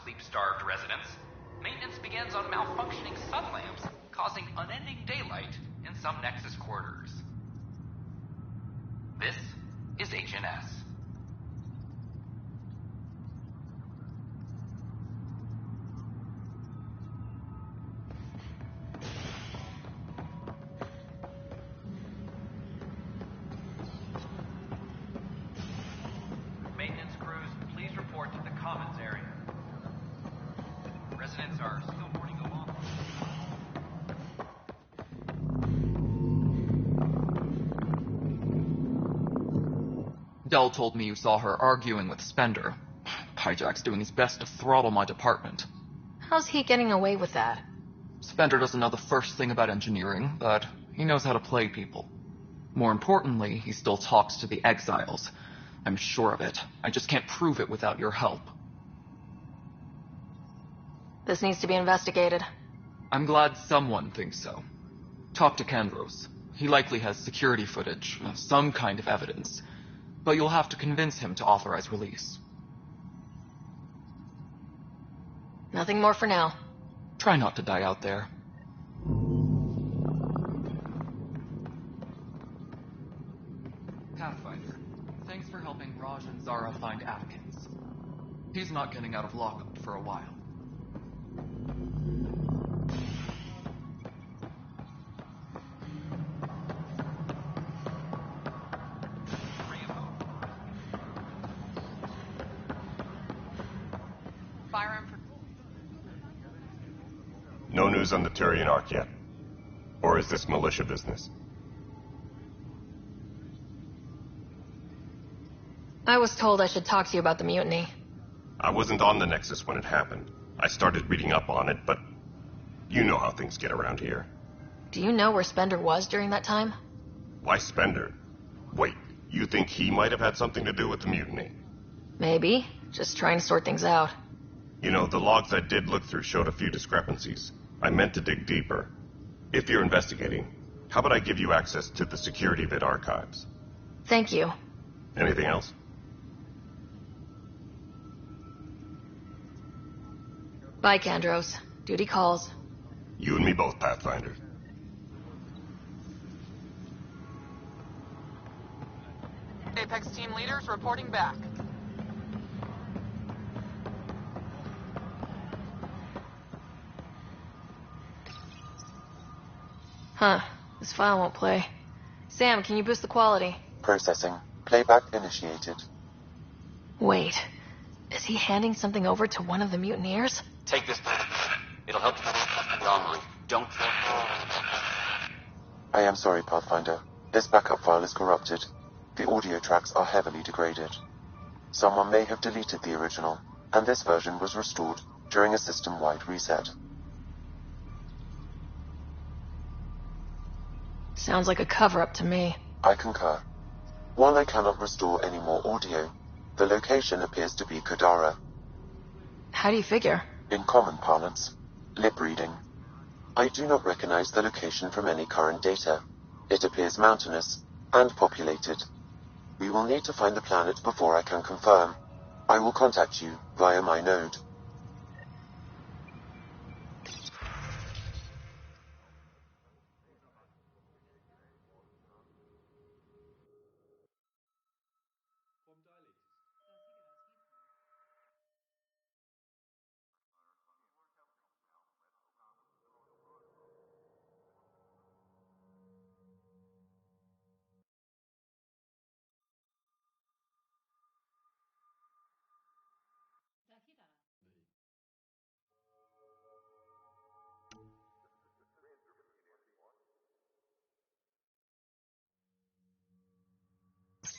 Sleep-starved residents, maintenance begins on malfunctioning sun lamps, causing unending daylight in some Nexus quarters. This is HNS. Maintenance crews, please report to the commons area. Residents are still boarding along. Dell told me you saw her arguing with Spender. Hijack's doing his best to throttle my department. How's he getting away with that? Spender doesn't know the first thing about engineering, but he knows how to play people. More importantly, he still talks to the exiles. I'm sure of it. I just can't prove it without your help. This needs to be investigated. I'm glad someone thinks so. Talk to Kandros. He likely has security footage, some kind of evidence. But you'll have to convince him to authorize release. Nothing more for now. Try not to die out there. Pathfinder, thanks for helping Raj and Zara find Atkins. He's not getting out of lockup for a while. Firearm for... No news on the Turian Ark yet? Or is this militia business? I was told I should talk to you about the mutiny. I wasn't on the Nexus when it happened. I started reading up on it, but you know how things get around here. Do you know where Spender was during that time? Why Spender? Wait, you think he might have had something to do with the mutiny? Maybe. Just trying to sort things out. You know, the logs I did look through showed a few discrepancies. I meant to dig deeper. If you're investigating, how about I give you access to the security vid archives? Thank you. Anything else? Bye, Kandros. Duty calls. You and me both, Pathfinder. Apex team leaders reporting back. Huh. This file won't play. Sam, can you boost the quality? Processing. Playback initiated. Wait. Is he handing something over to one of the mutineers? Take this. It'll help you wrongly. Don't... I am sorry, Pathfinder. This backup file is corrupted. The audio tracks are heavily degraded. Someone may have deleted the original, and this version was restored during a system-wide reset. Sounds like a cover-up to me. I concur. While I cannot restore any more audio, the location appears to be Kadara. How do you figure? In common parlance, lip reading. I do not recognize the location from any current data. It appears mountainous and populated. We will need to find the planet before I can confirm. I will contact you via my node.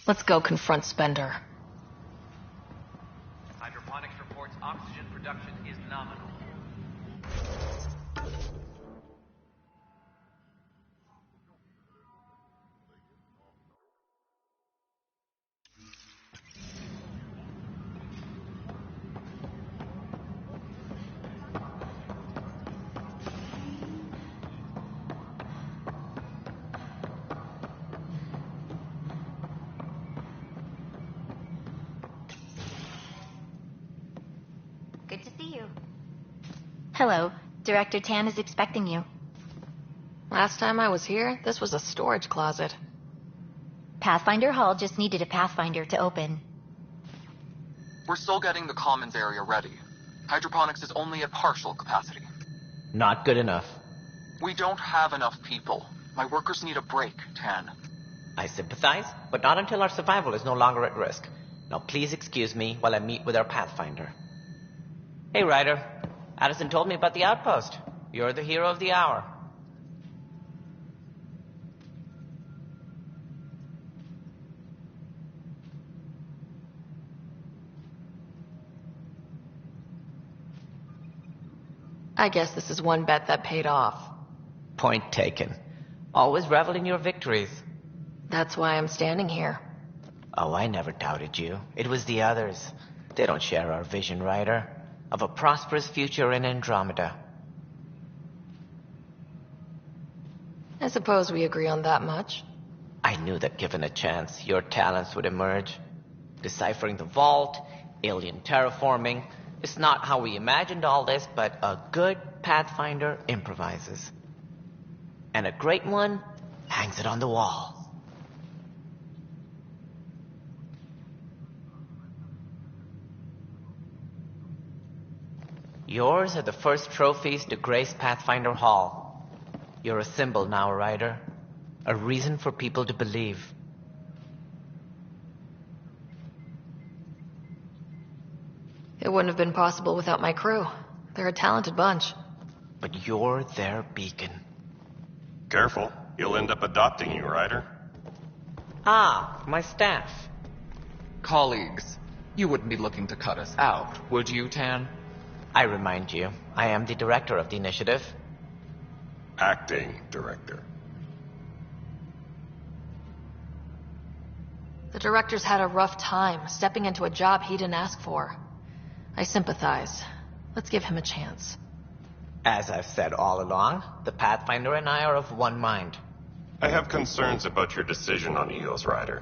Let's go confront Spender. Hydroponics reports oxygen production is nominal. Good to see you. Hello. Director Tan is expecting you. Last time I was here, this was a storage closet. Pathfinder Hall just needed a Pathfinder to open. We're still getting the commons area ready. Hydroponics is only at partial capacity. Not good enough. We don't have enough people. My workers need a break, Tan. I sympathize, but not until our survival is no longer at risk. Now please excuse me while I meet with our Pathfinder. Hey, Ryder. Addison told me about the outpost. You're the hero of the hour. I guess this is one bet that paid off. Point taken. Always revel in your victories. That's why I'm standing here. Oh, I never doubted you. It was the others. They don't share our vision, Ryder, of a prosperous future in Andromeda. I suppose we agree on that much. I knew that given a chance, your talents would emerge. Deciphering the vault, alien terraforming. It's not how we imagined all this, but a good Pathfinder improvises. And a great one hangs it on the wall. Yours are the first trophies to grace Pathfinder Hall. You're a symbol now, Ryder. A reason for people to believe. It wouldn't have been possible without my crew. They're a talented bunch. But you're their beacon. Careful. He'll end up adopting you, Ryder. Ah, my staff. Colleagues, you wouldn't be looking to cut us out, would you, Tan? I remind you, I am the director of the initiative. Acting director. The director's had a rough time stepping into a job he didn't ask for. I sympathize. Let's give him a chance. As I've said all along, the Pathfinder and I are of one mind. I have concerns about your decision on EOS, Ryder.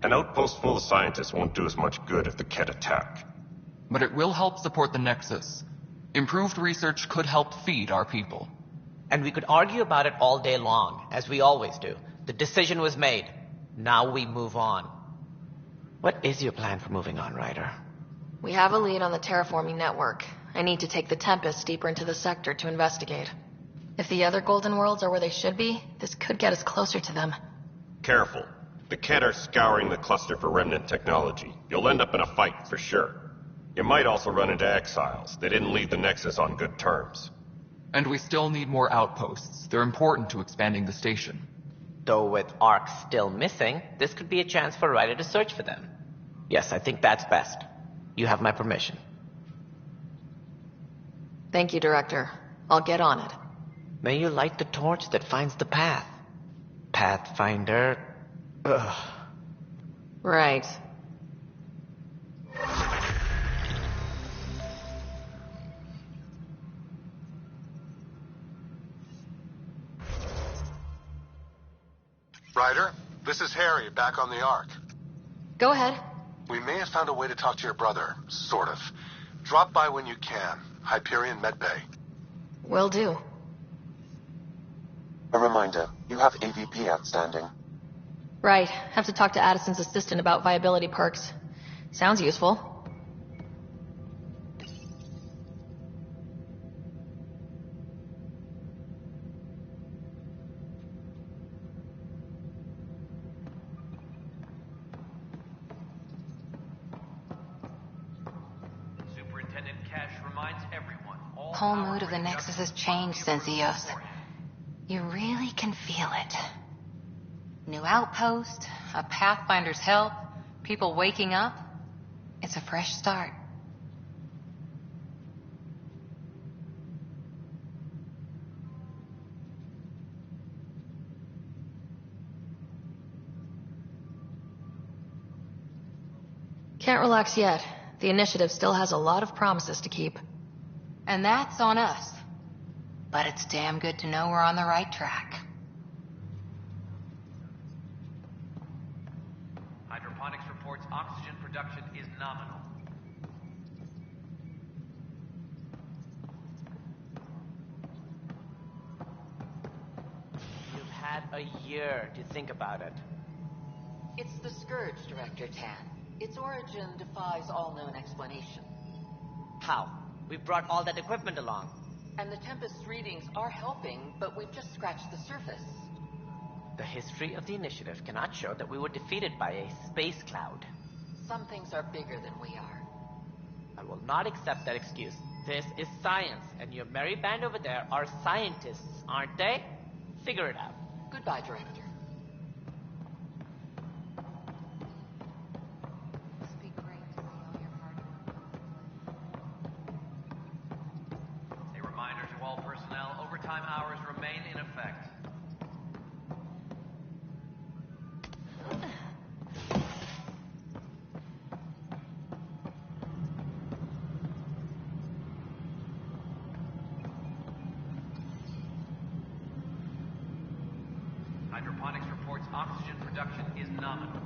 An outpost full of scientists won't do us much good if the Kett attack. But it will help support the Nexus. Improved research could help feed our people. And we could argue about it all day long, as we always do. The decision was made. Now we move on. What is your plan for moving on, Ryder? We have a lead on the terraforming network. I need to take the Tempest deeper into the sector to investigate. If the other Golden Worlds are where they should be, this could get us closer to them. Careful. The Kett are scouring the cluster for remnant technology. You'll end up in a fight, for sure. You might also run into exiles. They didn't leave the Nexus on good terms. And we still need more outposts. They're important to expanding the station. Though with Ark still missing, this could be a chance for Ryder to search for them. Yes, I think that's best. You have my permission. Thank you, Director. I'll get on it. May you light the torch that finds the path. Pathfinder. Ugh. Right. Ryder, this is Harry, back on the Ark. Go ahead. We may have found a way to talk to your brother, sort of. Drop by when you can. Hyperion Medbay. Will do. A reminder, you have AVP outstanding. Right. Have to talk to Addison's assistant about viability perks. Sounds useful. Superintendent Cash reminds everyone, all Whole mood of the Nexus has changed since EOS. You really can feel it. New outpost, a Pathfinder's help, people waking up. It's a fresh start. Can't relax yet. The initiative still has a lot of promises to keep. And that's on us. But it's damn good to know we're on the right track. Hydroponics reports oxygen production is nominal. You've had a year to think about it. It's the Scourge, Director Tan. Its origin defies all known explanation. How? We brought all that equipment along. And the Tempest's readings are helping, but we've just scratched the surface. The history of the initiative cannot show that we were defeated by a space cloud. Some things are bigger than we are. I will not accept that excuse. This is science, and your merry band over there are scientists, aren't they? Figure it out. Goodbye, Director. A reminder to all personnel, overtime hours remain in effect. Hydroponics reports oxygen production is nominal.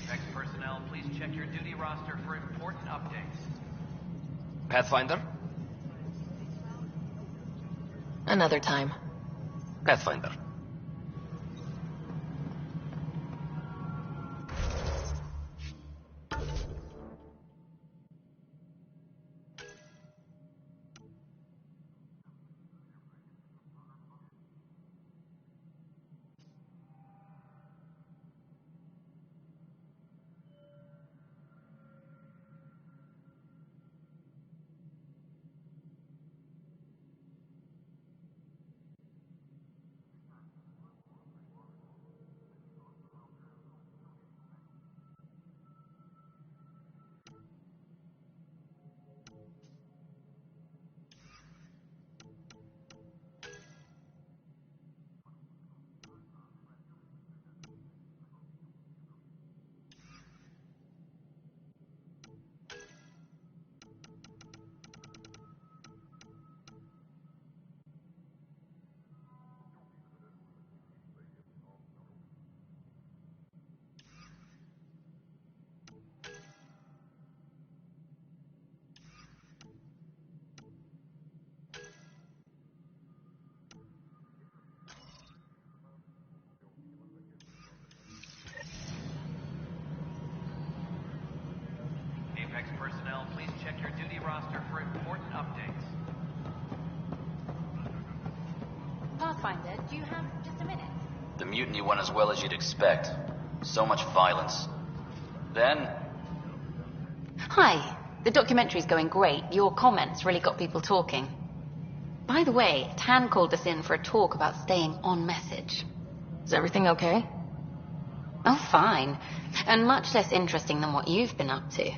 Apex personnel, please check your duty roster for important updates. Pathfinder? Another time. Pathfinder. Apex personnel, please check your duty roster for important updates. Pathfinder, do you have just a minute? The mutiny went as well as you'd expect. So much violence. Then... Hi. The documentary's going great. Your comments really got people talking. By the way, Tan called us in for a talk about staying on message. Is everything okay? Oh, fine. And much less interesting than what you've been up to.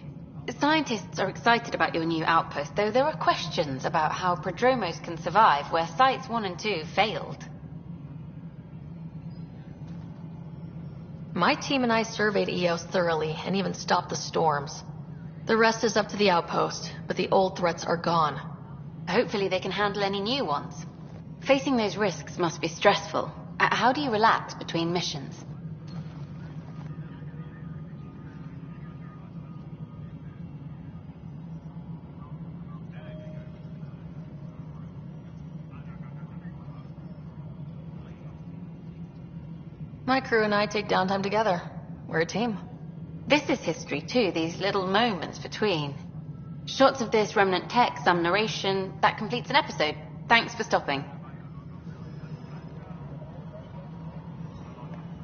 Scientists are excited about your new outpost, though there are questions about how prodromos can survive where Sites 1 and 2 failed. My team and I surveyed EOS thoroughly and even stopped the storms. The rest is up to the outpost, but the old threats are gone. Hopefully they can handle any new ones. Facing those risks must be stressful. How do you relax between missions? My crew and I take downtime together. We're a team. This is history too, these little moments between. Shots of this remnant tech, some narration. That completes an episode. Thanks for stopping.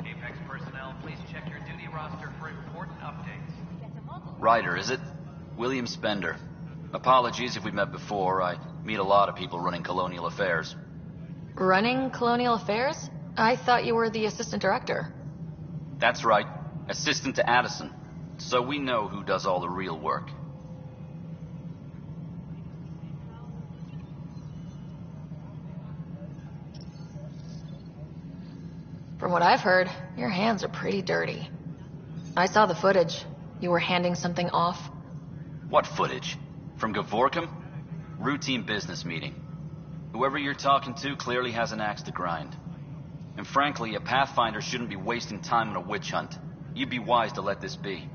Apex personnel, please check your duty roster for important updates. Ryder, is it? William Spender. Apologies if we've met before. I meet a lot of people running colonial affairs. Running colonial affairs? I thought you were the assistant director. That's right. Assistant to Addison. So we know who does all the real work. From what I've heard, your hands are pretty dirty. I saw the footage. You were handing something off. What footage? From Gavorkum? Routine business meeting. Whoever you're talking to clearly has an axe to grind. And frankly, a Pathfinder shouldn't be wasting time on a witch hunt. You'd be wise to let this be.